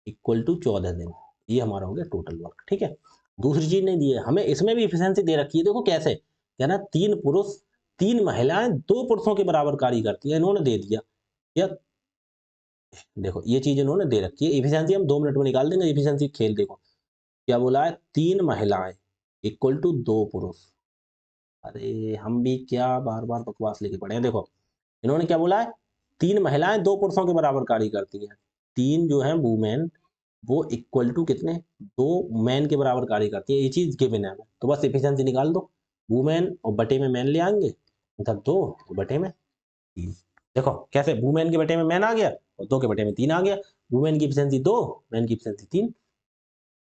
इक्वल टू 14 दिन, ये हमारा हो गया टोटल वर्क, ठीक है। दूसरी चीज नहीं दी है हमें, इसमें भी इफिशियंसी दे रखी है, देखो कैसे, क्या ना, 3 पुरुष 3 महिलाएं 2 पुरुषों के बराबर कार्य करती है, इन्होंने दे दिया। या देखो ये चीज इन्होंने दे रखी है, इफिशियंसी हम 2 मिनट में निकाल देंगे, इफिशियंसी खेल देखो क्या बोला है, 3 महिलाएं इक्वल टू 2 पुरुष। अरे हम भी क्या बार बार बकवास लेके पड़े हैं। देखो इन्होंने क्या बोला है, 3 महिलाएं 2 पुरुषों के बराबर कार्य करती हैं, 3 जो है वुमेन वो इक्वल टू कितने, 2 मैन के बराबर कार्य करती है, ये चीज गिवन है हमें, तो बस एफिशिएंसी निकाल दो, वुमेन और बटे में मैन ले आएंगे, मतलब 2 और बटे में 3। देखो कैसे, वुमेन के बटे में मैन आ गया और 2 के बटे में 3 आ गया, वुमेन की एफिशिएंसी 2, मैन की एफिशिएंसी 3।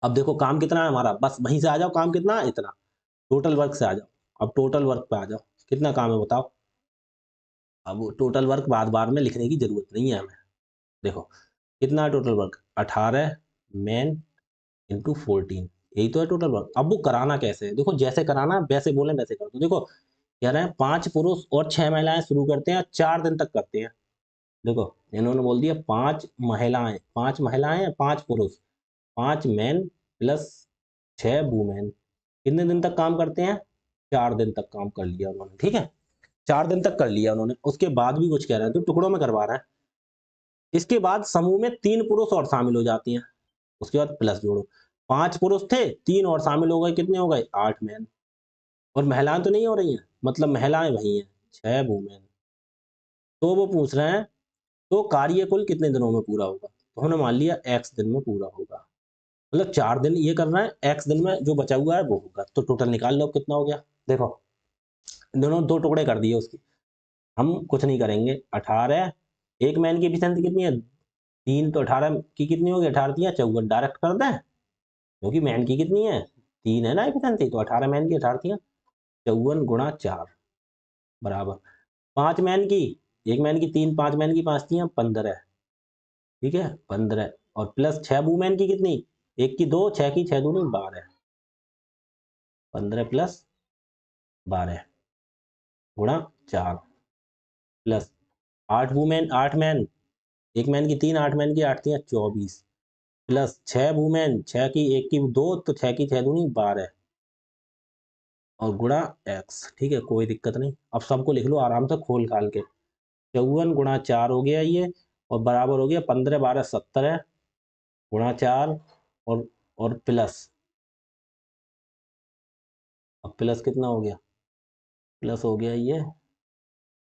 अब देखो काम कितना है हमारा, बस वहीं से आ जाओ, काम कितना है इतना, टोटल वर्क से आ जाओ। अब टोटल वर्क पे आ जाओ, कितना काम है बताओ। अब टोटल वर्क बार बार में लिखने की जरूरत नहीं है हमें। देखो कितना है टोटल वर्क, 18 मैन इंटू 14, यही तो है टोटल वर्क। अब वो कराना कैसे है, देखो जैसे कराना वैसे बोले वैसे कर दो। देखो कह रहे हैं 5 पुरुष और 6 महिलाएं शुरू करते हैं, 4 दिन तक करते हैं। देखो इन्होंने बोल दिया 5 महिलाएं 5 पुरुष, 5 मैन प्लस 6 वुमेन, कितने दिन तक काम करते हैं, 4 दिन तक काम कर लिया उन्होंने, ठीक है। 4 दिन तक कर लिया उन्होंने, उसके बाद भी कुछ कह रहे हैं तो टुकड़ों में करवा रहे हैं। इसके बाद समूह में 3 पुरुष और शामिल हो जाती हैं, उसके बाद प्लस जोड़ो, 5 पुरुष थे 3 और शामिल हो गए, कितने हो गए 8 मैन, और महिलाएं तो नहीं हो रही हैं, मतलब महिलाएं वही हैं 6 वुमेन। तो वो पूछ रहे हैं तो कार्य कुल कितने दिनों में पूरा होगा, तो हमने मान लिया x दिन में पूरा होगा, मतलब 4 दिन ये कर रहे हैं, x दिन में जो बचा हुआ है वो होगा, तो टोटल निकाल लो कितना हो गया। देखो दोनों 2 टुकड़े कर दिए उसकी, हम कुछ नहीं करेंगे, 18, एक मैन की एफिशिएंसी कितनी है 3, तो 18 की कितनी होगी, 18 तियां 54, डायरेक्ट कर दें, क्योंकि मैन की कितनी है 3 है ना एफिशिएंसी, तो 18 मैन की 18 तियां 54 गुणा 4 बराबर 5 मैन की, एक मैन की 3, 5 मैन की 5 तियां 15, ठीक है 15, और प्लस 6 वूमेन की कितनी, एक की 2, 6 की 6 दूनी 12, 15 प्लस 12 गुणा 4 प्लस 8 वूमेन 8 मैन, एक मैन की 3, 8 मैन की 8 तियां 24, प्लस 6 वूमेन, 6 की एक की 2, तो 6 की 6 दूनी 12 और गुणा x, ठीक है कोई दिक्कत नहीं। अब सबको लिख लो आराम से खोल खाल के, 54 गुणा 4 हो गया ये, और बराबर हो गया 15 12 17 गुणा 4, और प्लस, अब प्लस कितना हो गया, प्लस हो गया ये,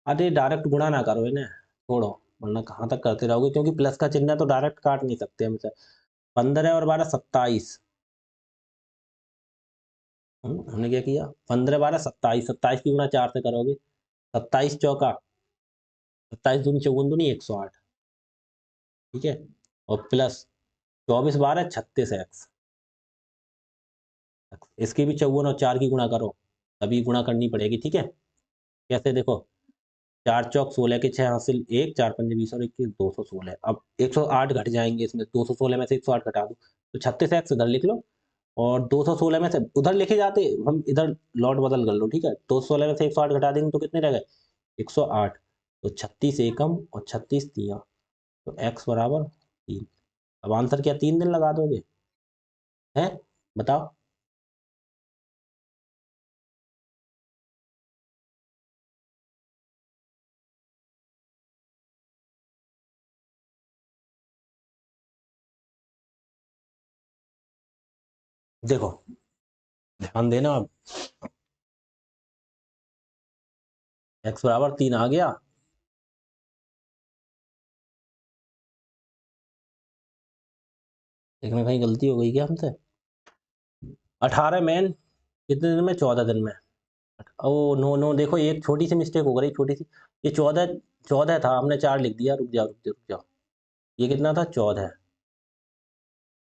अरे डायरेक्ट गुणा ना करो इन्हें, छोड़ो, वरना कहाँ तक करते रहोगे, क्योंकि प्लस का चिन्ह है तो डायरेक्ट काट नहीं सकते हम इसे। 15 और 12 27, हमने क्या किया 15 12 27, 27 की गुणा 4 से करोगे, 27 चौका 27 दूनी 54 दूनी 108, ठीक है, और प्लस 24 12 36 एक्स, इसकी भी 54 और 4 की गुणा करो, तभी गुणा करनी पड़ेगी, ठीक है। कैसे देखो, 4 चौक 16 के 6 हासिल 1, 4 पंजे 20 और 21 216, अब 108 घट जाएंगे इसमें, 216 में से 108 घटा दो तो 36 एक्स इधर लिख लो, और 216 में से उधर लिखे जाते, हम इधर लॉट बदल कर लो, ठीक है। 216 में से 108 घटा देंगे तो कितने रह गए 108, तो 36 एकम और 36 तिया, तो एक्स बराबर 3। अब आंसर क्या 3 दिन लगा दोगे, हैं बताओ। देखो ध्यान देना, अब x बराबर 3 आ गया। इसमें कहीं गलती हो गई क्या हमसे? 18 मैन कितने दिन में? 14 दिन में। ओ नो नो, देखो एक छोटी सी मिस्टेक हो गई, छोटी सी। ये 14, 14 था, हमने 4 लिख दिया। रुक जाओ रुक जाओ रुक जाओ। ये कितना था? 14।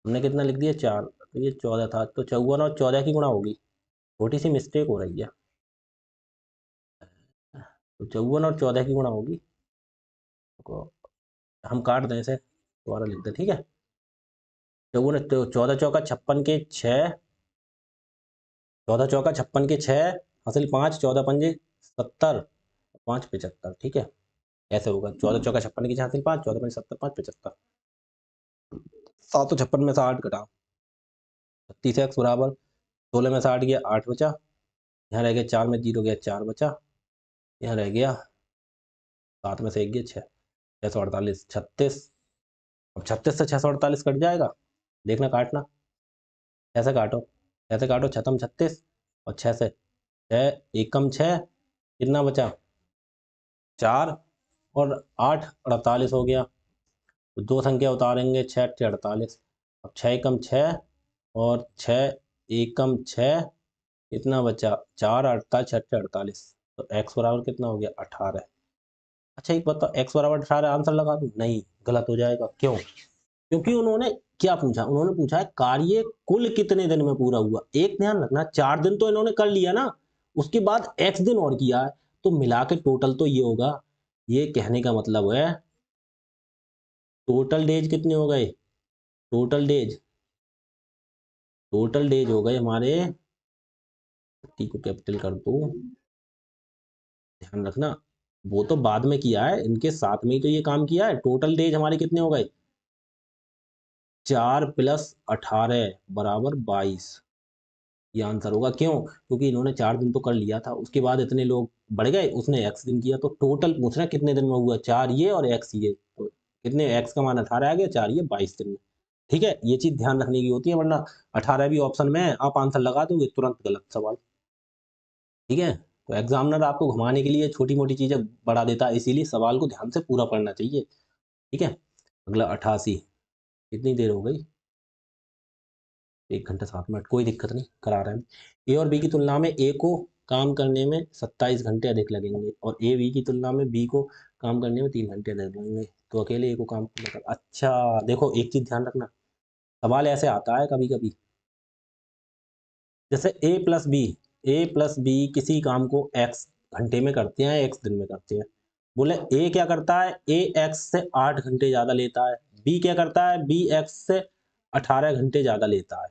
हमने कितना लिख दिया? 4। तो ये 14 था, तो 54 और 14 की गुणा होगी। छोटी सी मिस्टेक हो रही है, तो 54 और 14 की गुणा होगी। तो हम काट दें इसे, दोबारा लिख दें, ठीक है। 54, तो 14 चौका 56 के 6, 14 चौका 56 के 6 हासिल 5, 14 पंजे 70, 5 75, ठीक है। ऐसे होगा, 14 चौका 56 की 6 हासिल 5, 14 पंजे 70, 5 75। 756 में से 8 घटा, 36x बराबर 16 में से 8 गया 8 बचा। यहाँ रह गया 4 में 0 गया 4 बचा। यहाँ रह गया 7 में से 1 गया 6, 648, 36। अब 36 से 648 कट जाएगा, देखना काटना। ऐसे काटो, ऐसे काटो, छतम 36 और 6 से 6 एकम 6, कितना बचा? 4 और 8 48 हो गया। तो दो संख्या उतारेंगे, 6 8 48। अब 6 एकम 6 और 6 एकम 6, कितना बचा? 4 अड़ता 6 48। तो x बराबर कितना हो गया? 18। अच्छा एक बताओ, x बराबर 18 आंसर लगा दूं? नहीं, गलत हो जाएगा। क्यों? क्योंकि उन्होंने क्या पूछा? उन्होंने पूछा है कार्य कुल कितने दिन में पूरा हुआ। एक ध्यान रखना, 4 दिन तो इन्होंने कर लिया ना, उसके बाद x दिन और किया है, तो मिला के टोटल तो ये होगा। ये कहने का मतलब है टोटल डेज कितने हो गए? टोटल डेज, टोटल डेज हो गए हमारे, टी को कैपिटल कर दो, ध्यान रखना। वो तो बाद में किया है, इनके साथ में ही तो ये काम किया है। टोटल डेज हमारे कितने हो गए? 4 + 18 बराबर 22। ये आंसर होगा। क्यों? क्योंकि इन्होंने 4 दिन तो कर लिया था, उसके बाद इतने लोग बढ़ गए, उसने x दिन किया, तो टोटल पूछ रहा है कितने दिन में हुआ। 4 ये और x ये, तो कितने? x का मान 18 आ गया, 4 ये 22 दिन में। ठीक है, ये चीज ध्यान रखने की होती है, वरना 18 भी ऑप्शन में है, आप आंसर लगा दोगे तुरंत गलत सवाल। ठीक है, तो एग्जामिनर आपको घुमाने के लिए छोटी मोटी चीजें बढ़ा देता है, इसीलिए सवाल को ध्यान से पूरा पढ़ना चाहिए। ठीक है, अगला 88। कितनी देर हो गई? 1 घंटा 7 मिनट, कोई दिक्कत नहीं, करा रहे हैं। ए और बी की तुलना में ए को काम करने में 27 घंटे अधिक लगेंगे, और ए बी की तुलना में बी को काम करने में 3 घंटे अधिक लगेंगे, तो अकेले ए को काम करना कर। अच्छा देखो, एक चीज ध्यान रखना, सवाल ऐसे आता है कभी कभी, जैसे ए प्लस बी किसी काम को एक्स घंटे में करते हैं, एक्स दिन में करते हैं। बोले ए क्या करता है? ए एक्स से 8 घंटे ज्यादा लेता है। बी क्या करता है? बी एक्स से 18 घंटे ज्यादा लेता है।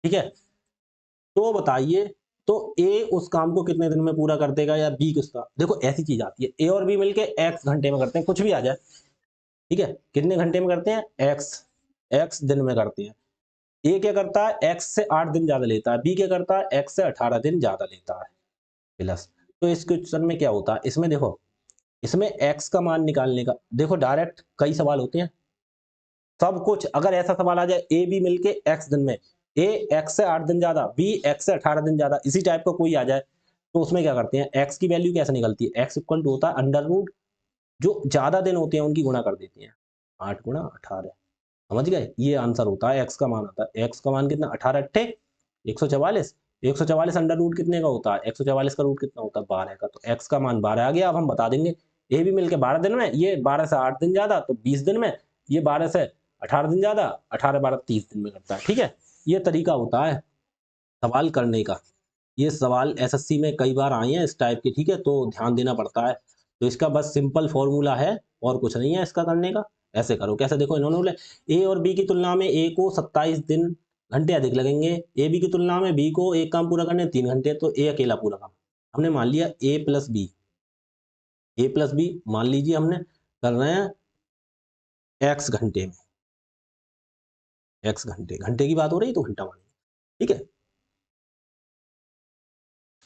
ठीक है, तो बताइए, तो ए उस काम को कितने दिन में पूरा कर देगा, या बी किसका? देखो ऐसी चीज आती है, ए और बी मिलके एक्स घंटे में करते हैं, कुछ भी आ जाए। ठीक है, कितने घंटे में करते हैं? एक्स, एक्स दिन में करते हैं। ए क्या करता है? एक्स से 8 दिन ज्यादा लेता है। बी क्या करता है? एक्स से 18 दिन ज्यादा लेता है। प्लस, तो इस क्वेश्चन में क्या होता है? इसमें देखो, इसमें एक्स का मान निकालने का, देखो डायरेक्ट कई सवाल होते हैं, सब कुछ अगर ऐसा सवाल आ जाए, ए बी मिलके एक्स दिन में, ए एक्स से 8 दिन ज्यादा, बी एक्स से 18 दिन ज्यादा, इसी टाइप का कोई आ जाए, तो उसमें क्या करते हैं? एक्स की वैल्यू कैसे निकलती है? एक्स इक्वल टू होता है अंडर रूट, जो ज्यादा दिन होते हैं उनकी गुणा कर देते हैं, 8 गुणा 18। समझ गए? ये आंसर होता है, एक्स का मान आता है। एक्स का मान कितना? 18 अट्ठे 144। 144 अंडर रूट कितने का होता है? 144 का रूट कितना होता है? 12 का। तो एक्स का मान 12 आ गया। अब हम बता देंगे, ए भी मिलके 12 दिन में, ये 12 से 8 दिन ज्यादा तो 20 दिन में, ये 12 से 18 दिन ज्यादा, 18 12 30 दिन में करता है। ठीक है, ये तरीका होता है सवाल करने का। ये सवाल एसएससी में कई बार आए हैं इस टाइप के, ठीक है, तो ध्यान देना पड़ता है। तो इसका बस सिंपल फॉर्मूला है, और कुछ नहीं है इसका करने का। ऐसे करो, कैसे? देखो, इन्होंने बोले ए और बी की तुलना में ए को 27 दिन घंटे अधिक लगेंगे, ए बी की तुलना में बी को एक काम पूरा करने में 3 घंटे, तो ए अकेला पूरा काम। हमने मान लिया ए प्लस बी मान लीजिए हमने कर रहे हैं एक्स घंटे में, एक्स घंटे, घंटे की बात हो रही है तो घंटा मानेंगे। ठीक है,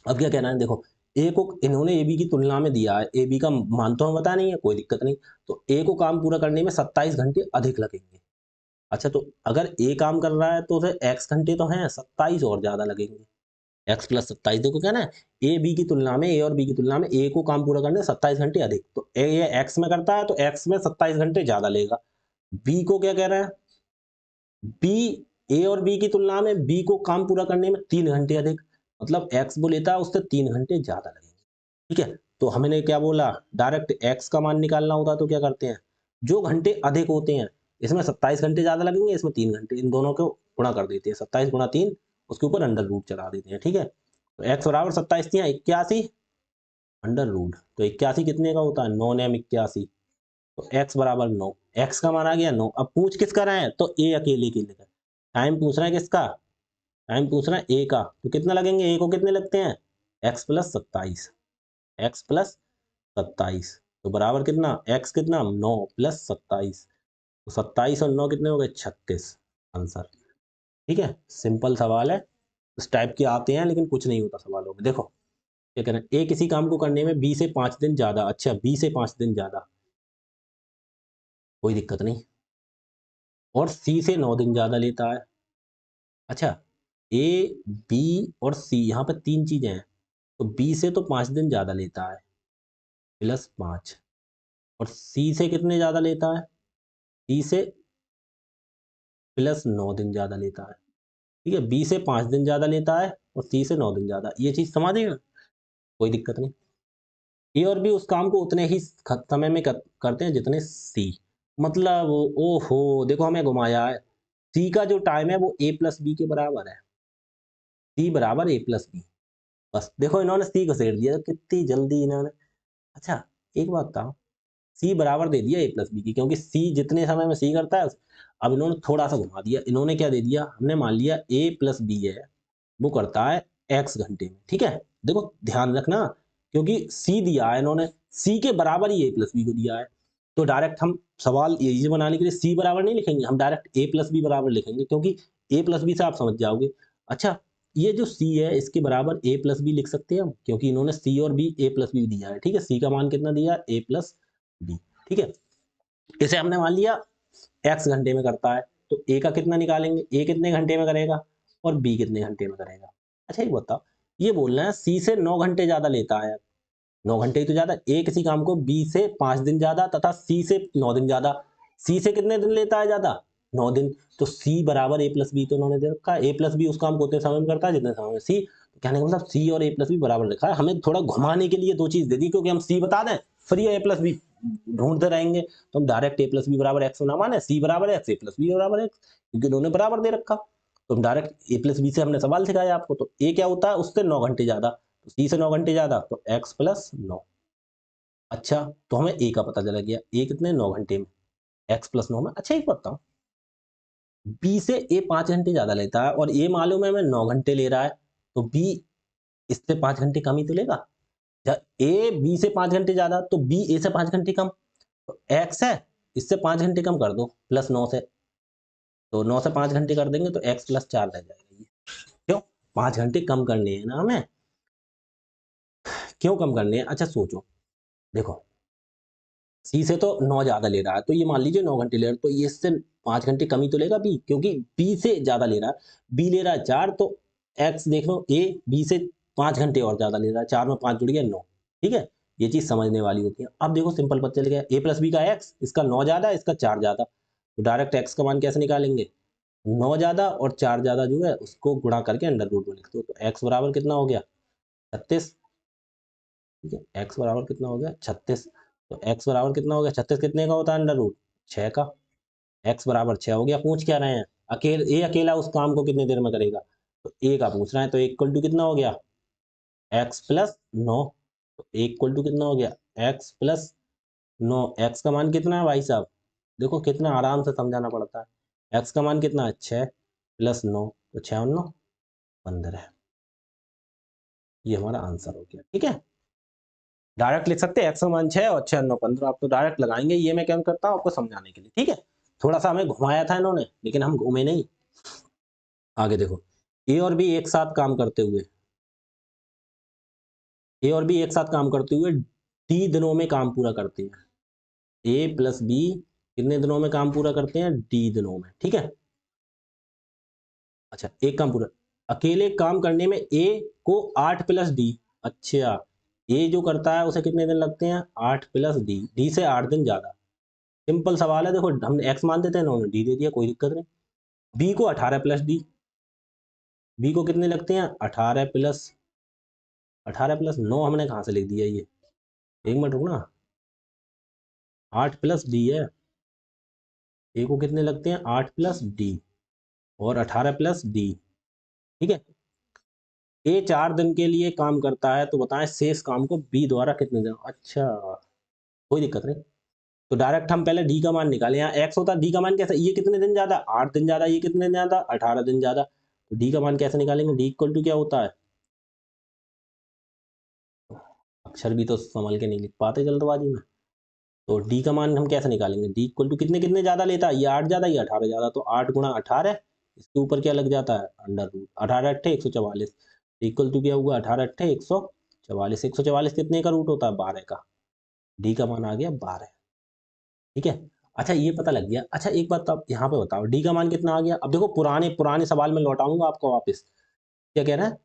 अब क्या कहना है? देखो, ए को इन्होंने ए बी की तुलना में दिया है, ए बी का मान तो हमें पता नहीं है, कोई दिक्कत नहीं। तो ए को काम पूरा करने में 27 घंटे अधिक लगेंगे, अच्छा, तो अगर ए काम कर रहा है तो उसे एक्स घंटे तो हैं, 27 और ज्यादा लगेंगे। एक्स प्लस 27, देखो क्या ना, ए बी की तुलना में, ए और बी की तुलना में ए को काम पूरा करने 27 घंटे अधिक, तो ए ये एक्स में करता है तो एक्स में 27 घंटे ज्यादा लेगा। बी को क्या कह रहे हैं, बी ए और बी की तुलना में बी को काम पूरा करने में 3 घंटे अधिक, मतलब एक्स वो लेता है उससे 3 घंटे ज्यादा लगेंगे। ठीक है, तो हमने क्या बोला, डायरेक्ट एक्स का मान निकालना होता तो क्या करते हैं, जो घंटे अधिक होते हैं, इसमें 27 घंटे ज्यादा लगेंगे, इसमें 3 घंटे, इन दोनों को गुणा कर देते हैं, 27 गुणा 3, उसके ऊपर अंडर रूट चला देते हैं। ठीक है, तो एक्स बराबर 27 थी 81 अंडर रूट, तो 81 कितने का होता है, 9 नेम 81, तो एक्स बराबर 9, एक्स का मान आ गया 9। अब पूछ किसका रहे हैं, तो ए अकेले के लिए, टाइम पूछ रहा है किसका, टाइम पूछ रहा है ए का, तो कितना लगेंगे, ए को कितने लगते हैं, एक्स प्लस 27, एक्स प्लस 27, तो बराबर कितना, एक्स कितना 9 प्लस 27, तो 27 और 9 कितने हो गए, 36 आंसर। ठीक है, सिंपल सवाल है, इस टाइप के आते हैं लेकिन कुछ नहीं होता सवालों में। देखो क्या कह रहे हैं, ए किसी काम को करने में बी से 5 दिन ज्यादा, अच्छा बी से 5 दिन ज्यादा, कोई दिक्कत नहीं, और सी से 9 दिन ज्यादा लेता है। अच्छा, ए बी और सी यहाँ पे 3 चीजें हैं, तो बी से तो 5 दिन ज्यादा लेता है प्लस 5, और सी से कितने ज्यादा लेता है, सी से प्लस 9 दिन ज्यादा लेता है। ठीक है, बी से 5 दिन ज्यादा लेता है और सी से 9 दिन ज्यादा, ये चीज समझ गए, कोई दिक्कत नहीं। ए और बी उस काम को उतने ही समय में करते हैं जितने सी, मतलब ओहो देखो हमें घुमाया है, सी का जो टाइम है वो ए प्लस बी के बराबर है, सी बराबर ए प्लस बी, बस देखो इन्होंने सी घसेड़ दिया कितनी जल्दी इन्होंने। अच्छा, एक बात था, सी बराबर दे दिया ए प्लस बी की, क्योंकि सी जितने समय में सी करता है, अब इन्होंने थोड़ा सा घुमा दिया, इन्होंने क्या दे दिया, हमने मान लिया ए प्लस बी है, वो करता है एक्स घंटे में। ठीक है, देखो ध्यान रखना, क्योंकि सी दिया है इन्होंने, सी के बराबर ही ए प्लस बी को दिया है, तो डायरेक्ट हम सवाल ये बनाने के लिए सी बराबर नहीं लिखेंगे, हम डायरेक्ट ए प्लस बी बराबर लिखेंगे, क्योंकि ए प्लस बी से आप समझ जाओगे। अच्छा, ये जो सी है इसके बराबर ए प्लस बी लिख सकते हैं हम, क्योंकि इन्होंने सी और बी ए प्लस बी दिया है। ठीक है, सी का मान कितना दिया, ए प्लस बी। ठीक है, इसे हमने मान लिया एक्स घंटे में करता है, तो ए का कितना निकालेंगे, ए कितने घंटे में करेगा और बी कितने घंटे में करेगा। अच्छा ये बताओ, ये बोलना है सी से 9 घंटे ज्यादा लेता है, 9 घंटे ही तो ज्यादा, ए किसी काम को बी से 5 दिन ज्यादा तथा सी से 9 दिन ज्यादा, सी से कितने दिन लेता है ज्यादा, 9 दिन, तो सी बराबर ए प्लस बी, तो उन्होंने दे रखा है ए प्लस बी उस काम को उतने समय में करता है जितने समय में सी, तो कहने का मतलब सी और ए प्लस बी बराबर लिखा है, हमें थोड़ा घुमाने के लिए दो चीज दे दी, क्योंकि हम सी बता दें फिर ये ए प्लस बी ढूंढते रहेंगे, तो हम डायरेक्ट ए प्लस बी बराबर एक्स ना माने, सी बराबर एक्स ए प्लस बी बराबर एक्स, क्योंकि दोनों बराबर दे रखा, तो हम डायरेक्ट ए प्लस बी से हमने सवाल सिखाया आपको, तो ए क्या होता है उससे 9 घंटे ज्यादा, तो सी से 9 घंटे ज्यादा, तो एक्स प्लस 9। अच्छा, तो हमें ए का पता चला गया, ए कितने 9 घंटे में, एक्स प्लस 9 में। अच्छा एक बताओ, बी से ए 5 घंटे ज्यादा लेता है और ए मालूम है हमें 9 घंटे ले रहा है, तो बी इससे 5 घंटे कम ही तो लेगा, ए बी से 5 घंटे ज्यादा तो बी ए से 5 घंटे कम, तो एक्स है इससे 5 घंटे कम कर दो प्लस 9 से, तो 9 से 5 घंटे कर देंगे तो एक्स प्लस 4 रह जाएगा, ये क्यों, 5 घंटे कम करने हैं ना हमें, क्यों कम करने हैं, अच्छा सोचो, देखो सी से तो 9 ज्यादा ले रहा है, तो ये मान लीजिए 9 घंटे ले रहा है, तो ये इससे 5 घंटे कम ही तो लेगा बी, क्योंकि बी से ज्यादा ले रहा है, बी ले रहा है 4, तो एक्स देख लो ए बी से 5 घंटे और ज्यादा ले रहा है, 4 में 5 जुड़ गया 9। ठीक है, ये चीज समझने वाली होती है। अब देखो सिंपल पता चल गया, ए प्लस बी का एक्स, इसका 9 ज्यादा इसका 4 ज्यादा, तो डायरेक्ट एक्स का मान कैसे निकालेंगे, 9 ज्यादा और 4 ज्यादा जो है उसको गुणा करके अंडर रूट में लिख दो, तो एक्स बराबर कितना हो गया 36। ठीक है, एक्स बराबर कितना हो गया 36, तो एक्स बराबर कितना हो गया 36, कितने का होता है अंडर रूट 6 का, एक्स बराबर 6 हो गया। पूछ क्या रहे हैं, अकेला उस काम को कितनी देर में करेगा, तो ए का पूछ रहे हैं, तो इक्वल टू कितना हो गया एक्स प्लस 9, तो इक्वल टू कितना हो गया एक्स प्लस 9, एक्स का मान कितना है भाई साहब, देखो कितना आराम से समझाना पड़ता है, एक्स का मान कितना है 6 प्लस 9, तो 6 और 9 15, ये हमारा आंसर हो गया। ठीक है, डायरेक्ट लिख सकते हैं एक्स का मान 6 और 6 9 15, आप तो डायरेक्ट लगाएंगे, ये मैं क्या करता हूँ आपको समझाने के लिए। ठीक है, थोड़ा सा हमें घुमाया था इन्होंने लेकिन हम घूमे नहीं। आगे देखो, ए और बी एक साथ काम करते हुए, ए और बी एक साथ काम करते हुए डी दिनों में काम पूरा करते हैं, ए प्लस बी कितने दिनों में काम पूरा करते हैं? डी दिनों में, ठीक है। अच्छा, एक काम पूरा, अकेले काम करने में ए को 8 प्लस डी। अच्छा, ए जो करता है उसे कितने दिन लगते हैं? 8 प्लस डी, डी से 8 दिन ज्यादा। सिंपल सवाल है, देखो हमने एक्स मान देते हैं, उन्होंने डी दे दिया, कोई दिक्कत नहीं। बी को 18 प्लस डी, बी को कितने लगते हैं? 18 प्लस 9 हमने कहाँ से लिख दिया ये, एक मिनट रुकना, 8 प्लस डी है, ए को कितने लगते हैं? 8 प्लस डी और 18 प्लस डी, ठीक है। ए 4 दिन के लिए काम करता है, तो बताएं शेष काम को बी द्वारा कितने दिन? अच्छा, कोई दिक्कत नहीं। तो डायरेक्ट हम पहले डी का मान निकाले, यहाँ एक्स होता है, डी का मान कैसे? ये कितने दिन ज्यादा? 8 दिन ज्यादा, ये कितने दिन ज्यादा? 18 दिन ज्यादा। तो डी का मान कैसे निकालेंगे? डी इक्वल टू क्या होता है? अक्षर भी तो संभल के नहीं लिख पाते जल्दबाजी में। तो डी का मान हम कैसे निकालेंगे? डी इक्वल टू कितने कितने ज्यादा लेता है? ये 8 ज्यादा, ये 18 ज्यादा, तो 8 गुणा 18, इसके ऊपर क्या लग जाता है? अंडर रूट, 18 अट्ठे 144, इक्वल टू क्या हुआ? 18 अट्ठे 144, 144 कितने का रूट होता है? 12 का। डी का मान आ गया 12, ठीक है। अच्छा, ये पता लग गया। अच्छा, एक बात आप यहाँ पे बताओ, डी का मान कितना आ गया? अब देखो पुराने पुराने सवाल में लौटाऊंगा आपको वापस। क्या कह रहा है?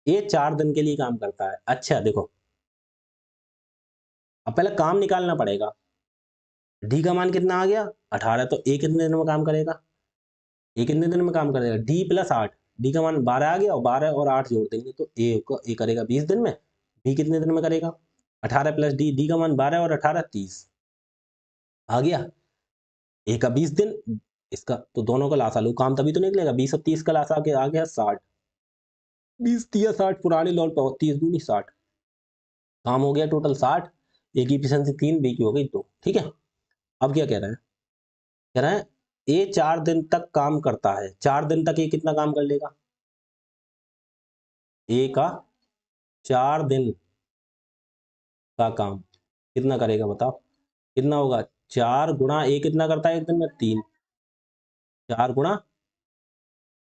ये 4 दिन के लिए काम करता है। अच्छा देखो, अब पहले काम निकालना पड़ेगा। डी का मान कितना आ गया? 18, तो ए कितने दिन में काम करेगा? ए कितने दिन में काम करेगा? डी प्लस 8, डी का मान 12 आ गया, और 12 और 8 जोड़ देंगे तो ए करेगा 20 दिन में। बी कितने दिन में करेगा? 18 प्लस डी, डी का मान 12 और 18 30 आ गया। ए का 20 दिन, इसका तो दोनों का लासा लू, काम तभी तो निकलेगा। 20 और 30 का लासा के आ गया 60, 20 तिया 60, पुराने लौट पाओ, 30 दूनी 60, काम हो गया टोटल 60। ए की एफिशिएंसी 3, बी की हो गई 2, ठीक है। अब क्या कह रहे हैं? कह रहे हैं ए 4 दिन तक काम करता है। 4 दिन तक ये कितना काम कर लेगा? ए का 4 दिन का काम कितना करेगा बताओ? कितना होगा? 4 गुणा ए कितना करता है एक दिन में? 3, 4 गुणा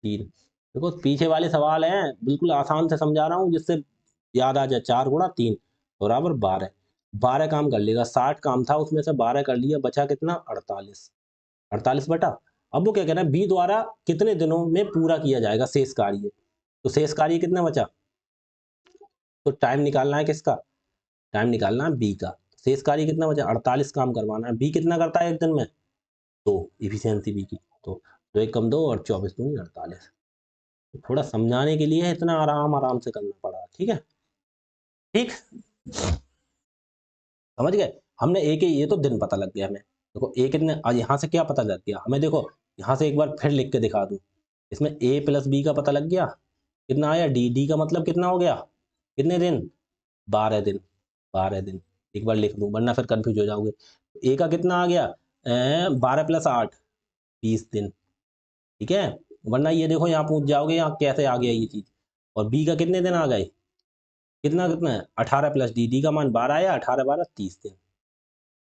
3। देखो पीछे वाले सवाल हैं, बिल्कुल आसान से समझा रहा हूँ जिससे याद आ जाए। 4 गुणा 3 बराबर 12, 12 काम कर लेगा। 60 काम था, उसमें से 12 कर लिया, बचा कितना? 48, 48 बटा। अब वो क्या कह रहा है? बी द्वारा कितने दिनों में पूरा किया जाएगा शेष कार्य? तो शेष कार्य कितना बचा? तो टाइम निकालना है किसका? टाइम निकालना है बी का। शेष कार्य कितना बचा? 48 काम करवाना है। बी कितना करता है एक दिन में? 2, इफिशियंसी बी की। तो 2 एक कम 2 और 24 दूनी 48। तो थोड़ा समझाने के लिए इतना आराम आराम से करना पड़ा, ठीक है। ठीक, समझ गए? हमने ए के, ये तो दिन पता लग गया हमें। देखो ए कितने, आज यहाँ से क्या पता लग गया हमें? देखो यहाँ से एक बार फिर लिख के दिखा दूं, इसमें ए प्लस बी का पता लग गया, कितना आया? डी, डी का मतलब कितना हो गया? कितने दिन? 12 दिन, 12 दिन। एक बार लिख दूं वरना फिर कंफ्यूज हो जाओगे। ए का कितना आ गया? 12 प्लस 8, 20 दिन, ठीक है। वरना ये देखो यहाँ पूछ जाओगे, यहाँ कैसे आ गया ये चीज। और बी का कितने दिन आ गए? कितना कितना है? 18 प्लस डी, डी का मान 12 आया, 18 12 30 दिन,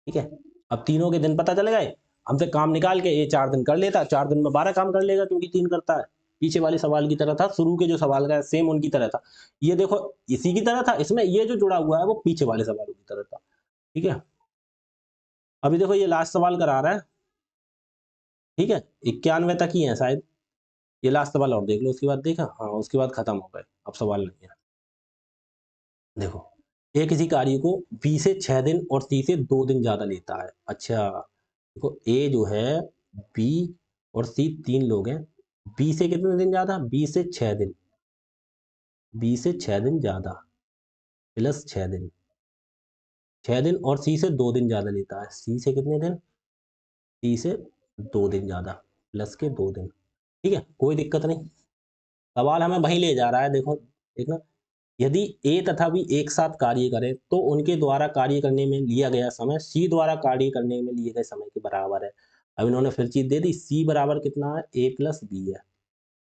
ठीक है। अब तीनों के दिन पता चल गए, हमसे काम निकाल के ये 4 दिन कर लेता, 4 दिन में 12 काम कर लेगा क्योंकि 3 करता है। पीछे वाले सवाल की तरह था, शुरू के जो सवाल का सेम उनकी तरह था। ये देखो इसी की तरह था, इसमें ये जो जुड़ा हुआ है वो पीछे वाले सवालों की तरह था, ठीक है। अभी देखो ये लास्ट सवाल करा रहा है, ठीक है, 91 तक ही है शायद। ये लास्ट सवाल और देख लो, उसके बाद देखा, हाँ उसके बाद खत्म हो गए, अब सवाल नहीं है। देखो, ए किसी कार्य को बी से 6 दिन और सी से 2 दिन ज्यादा लेता है। अच्छा देखो, ए जो है, बी और सी 3 लोग हैं। बी से कितने दिन ज्यादा? बी से 6 दिन, बी से 6 दिन ज्यादा प्लस 6 दिन, 6 दिन और सी से 2 दिन ज्यादा लेता है। सी से कितने दिन? सी से 2 दिन ज्यादा प्लस के 2 दिन, ठीक है, कोई दिक्कत नहीं। सवाल हमें वहीं ले जा रहा है, देखो देखना, यदि ए तथा बी एक साथ कार्य करें तो उनके द्वारा कार्य करने में लिया गया समय सी द्वारा कार्य करने में लिए गए समय के बराबर है। अब इन्होंने फिर चीज दे दी, सी बराबर कितना है? ए प्लस बी है।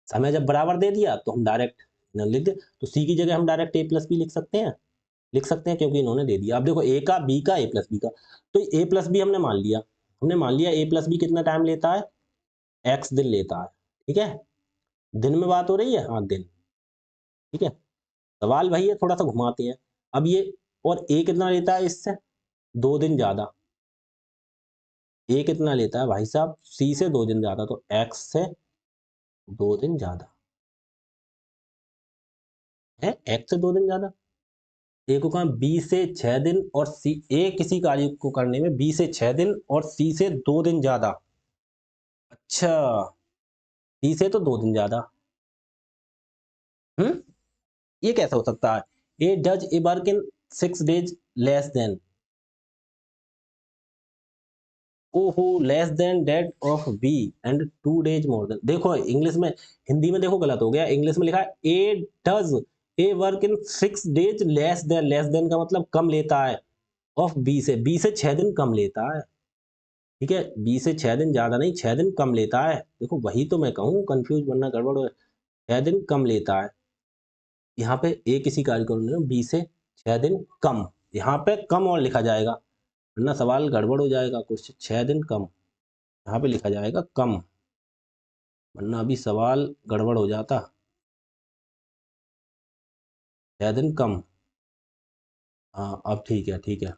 समय जब बराबर दे दिया तो हम डायरेक्ट लिख दे, तो सी की जगह हम डायरेक्ट ए प्लस बी लिख सकते हैं, लिख सकते हैं क्योंकि इन्होंने दे दिया। अब देखो ए का, बी का, ए प्लस बी का, तो ए प्लस बी हमने मान लिया, हमने मान लिया ए प्लस बी कितना टाइम लेता है? एक्स दिन लेता है, ठीक है। दिन में बात हो रही है, हाँ दिन, ठीक है। सवाल वही है, थोड़ा सा घुमाते हैं। अब ये, और ए कितना लेता है इससे? 2 दिन ज्यादा, ए कितना लेता है भाई साहब, सी से 2 दिन ज़्यादा, तो एक्स से 2 दिन ज़्यादा है, एक्स से 2 दिन ज़्यादा। ए को कहा बी से 6 दिन और सी, ए किसी कार्य को करने में बी से 6 दिन और सी से 2 दिन ज़्यादा। अच्छा, सी से तो 2 दिन ज़्यादा। हुँ? ये कैसे हो सकता है? A does a work in 6 days less than, ओहो, less than that of B and 2 days more than. देखो इंग्लिश में, हिंदी में देखो गलत हो गया। इंग्लिश में लिखा है A does a work in 6 days less than, less than का मतलब कम लेता है, ऑफ बी से 6 दिन कम लेता है। ठीक है? बी से 6 दिन ज़्यादा नहीं, 6 दिन कम लेता है। देखो वही तो मैं कहूँ, कन्फ्यूज़ वरना गड़बड़ हो, 6 दिन कम लेता है। यहाँ पे ए किसी कार्य को करने में बी से 6 दिन कम, यहाँ पे कम और लिखा जाएगा, वरना सवाल गड़बड़ हो जाएगा। कुछ 6 दिन कम, यहाँ पे लिखा जाएगा कम, वरना अभी सवाल गड़बड़ हो जाता। 6 दिन कम, हाँ अब ठीक है, ठीक है।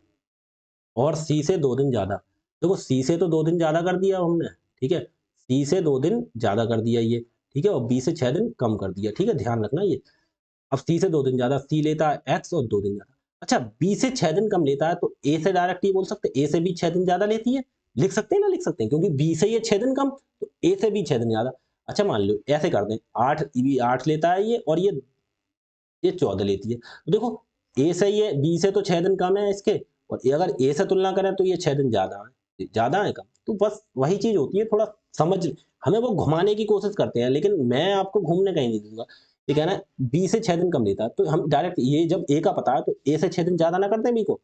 और सी से 2 दिन ज़्यादा। देखो सी से तो 2 दिन ज़्यादा कर दिया हमने, ठीक है? सी से 2 दिन ज़्यादा कर दिया ये, ठीक है? और बी से 6 दिन कम कर दिया, ठीक है? ध्यान रखना ये। अब सी से 2 दिन ज़्यादा, सी लेता है एक्स और 2 दिन ज़्यादा। अच्छा, बी से 6 दिन कम लेता है, तो ए से डायरेक्ट ये बोल सकते हैं, ए से भी 6 दिन ज़्यादा लेती है? लिख सकते हैं ना, लिख सकते हैं, क्योंकि बी से ये 6 दिन कम, तो ए से भी 6 दिन ज़्यादा। अच्छा मान लो ऐसे कर दें, 8 बी 8 लेता है ये, और ये 14 लेती है। तो देखो ए से ये बी से तो 6 दिन कम है इसके, और ये अगर ए से तुलना करें तो ये 6 दिन ज़्यादा है कम। तो बस वही चीज़ होती है, थोड़ा समझ, हमें वो घुमाने की कोशिश करते हैं, लेकिन मैं आपको घूमने कहीं नहीं दूँगा। ये कहना है बी से 6 दिन कम लेता है, तो हम डायरेक्ट ये जब ए का पता है तो ए से 6 दिन ज़्यादा ना कर दें बी को?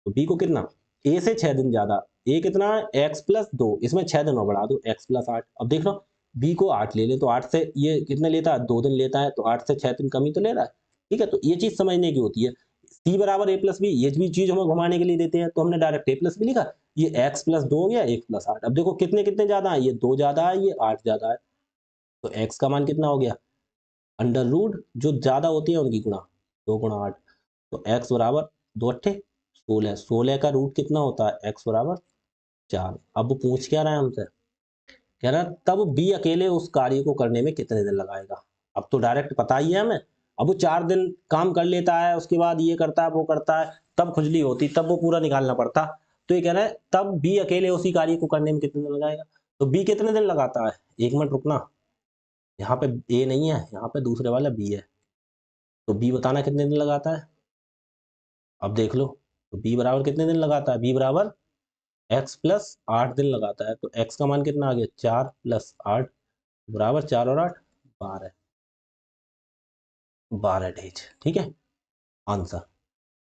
तो बी को कितना? ए से 6 दिन ज़्यादा, ए कितना है? एक्स प्लस 2, इसमें 6 दिन और बढ़ा दो, एक्स प्लस 8। अब देख लो बी को 8 ले लें, तो 8 से ये कितने लेता है? 2 दिन लेता है, तो 8 से 6 दिन कम ही तो ले रहा है। ठीक है? तो ये चीज़ समझने की होती है। सी बराबर ए प्लस बी, ये भी चीज़ हमें घुमाने के लिए देते हैं, तो हमने डायरेक्ट ए प्लस बी लिखा। ये एक्स प्लस 2 हो गया, 1 प्लस 8। अब देखो कितने-कितने ज़्यादा है? ये 2 ज़्यादा है, ये 8 ज़्यादा है। तो एक्स का मान कितना हो गया? अंडर रूट जो ज़्यादा होती है उनकी गुणा, 2 गुणा 8। तो एक्स बराबर 2 अट्ठे 16, 16 का रूट कितना होता है? एक्स बराबर 4। अब वो पूछ क्या रहा है हमसे? कह रहा है तब बी अकेले उस कार्य को करने में कितने दिन लगाएगा? अब तो डायरेक्ट पता ही है हमें। अब वो 4 दिन काम कर लेता है, उसके बाद ये करता है, वो करता है, तब खुजली होती, तब वो पूरा निकालना पड़ता। तो ये कह रहा है तब बी अकेले उसी कार्य को करने में कितने दिन लगाएगा? तो बी कितने दिन लगाता है? 1 मिनट रुकना, यहाँ पे ए नहीं है, यहाँ पे दूसरे वाला बी है। तो बी बताना कितने दिन लगाता है? अब देख लो, तो बी बराबर कितने दिन लगाता है? बी बराबर एक्स प्लस 8 दिन लगाता है। तो एक्स का मान कितना आ गया? 4 प्लस 8 बराबर 4 और 8 12, 12 डेज। ठीक है, आंसर।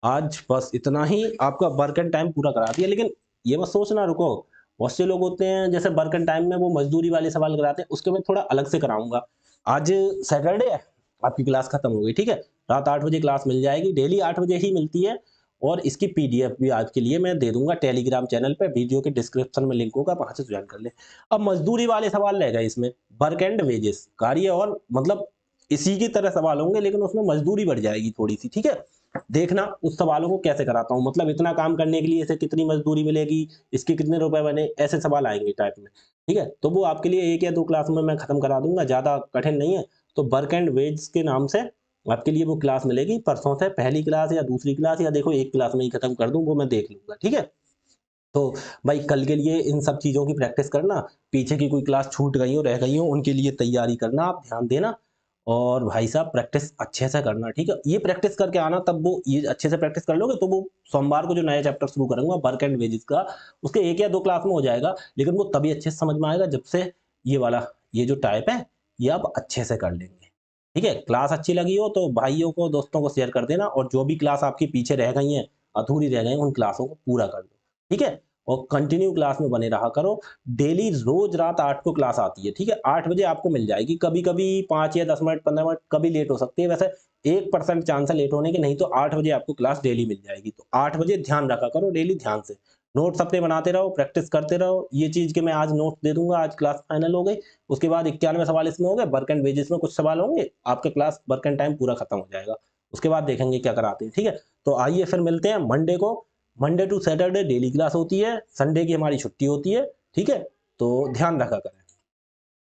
आज बस इतना ही, आपका वर्क एंड टाइम पूरा करा दिया, लेकिन ये मत सोचना रुको, बहुत से लोग होते हैं जैसे वर्क एंड टाइम में वो मजदूरी वाले सवाल कराते हैं, उसके मैं थोड़ा अलग से कराऊंगा। आज सैटरडे है, आपकी क्लास खत्म हो गई, ठीक है? रात 8 बजे क्लास मिल जाएगी, डेली 8 बजे ही मिलती है। और इसकी पीडीएफ भी आपके लिए मैं दे दूंगा टेलीग्राम चैनल पे, वीडियो के डिस्क्रिप्शन में लिंक होगा, वहां से ज्वाइन कर ले। अब मजदूरी वाले सवाल रह गए इसमें, वर्क एंड वेजेस कार्य, और मतलब इसी की तरह सवाल होंगे, लेकिन उसमें मजदूरी बढ़ जाएगी थोड़ी सी, ठीक है? देखना उस सवालों को कैसे कराता हूँ, मतलब इतना काम करने के लिए इसे कितनी मजदूरी मिलेगी, इसके कितने रुपए बने, ऐसे सवाल आएंगे टाइप में। ठीक है, तो वो आपके लिए 1 या 2 क्लास में मैं खत्म करा दूंगा, ज्यादा कठिन नहीं है। तो वर्क एंड वेज के नाम से आपके लिए वो क्लास मिलेगी परसों से, पहली क्लास या दूसरी क्लास, या देखो 1 क्लास में ही खत्म कर दूं, वो मैं देख लूंगा, ठीक है? तो भाई कल के लिए इन सब चीज़ों की प्रैक्टिस करना, पीछे की कोई क्लास छूट गई हो, रह गई हो, उनके लिए तैयारी करना, आप ध्यान देना। और भाई साहब प्रैक्टिस अच्छे से करना, ठीक है? ये प्रैक्टिस करके आना, तब वो ये अच्छे से प्रैक्टिस कर लोगे तो वो सोमवार को जो नया चैप्टर शुरू करूँगा वर्क एंड वेजेस का, उसके 1 या 2 क्लास में हो जाएगा, लेकिन वो तभी अच्छे से समझ में आएगा जब से ये वाला, ये जो टाइप है, ये आप अच्छे से कर लेंगे। ठीक है? क्लास अच्छी लगी हो तो भाइयों को, दोस्तों को शेयर कर देना, और जो भी क्लास आपकी पीछे रह गई हैं, अधूरी रह गई, उन क्लासों को पूरा कर दो। ठीक है? और कंटिन्यू क्लास में बने रहा करो। डेली रोज रात 8 को क्लास आती है, ठीक है? 8 बजे आपको मिल जाएगी, कभी-कभी 5 या 10 मिनट, 15 मिनट कभी लेट हो सकती है, वैसे 1% चांस है लेट होने के, नहीं तो 8 बजे आपको क्लास डेली मिल जाएगी। तो 8 बजे ध्यान रखा करो, डेली ध्यान से। नोट्स अपने बनाते रहो, प्रैक्टिस करते रहो। ये चीज़ कि मैं आज नोट्स दे दूँगा, आज क्लास फाइनल हो गई। उसके बाद 91 सवाल इसमें हो गए, वर्क एंड वेजेस में कुछ सवाल होंगे, आपका क्लास वर्क एंड टाइम पूरा खत्म हो जाएगा। उसके बाद देखेंगे क्या कराते हैं, ठीक है? तो आइए फिर मिलते हैं मंडे को। Monday to Saturday daily class होती है, संडे की हमारी छुट्टी होती है। ठीक है, तो ध्यान रखा करें।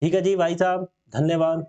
ठीक है जी भाई साहब, धन्यवाद।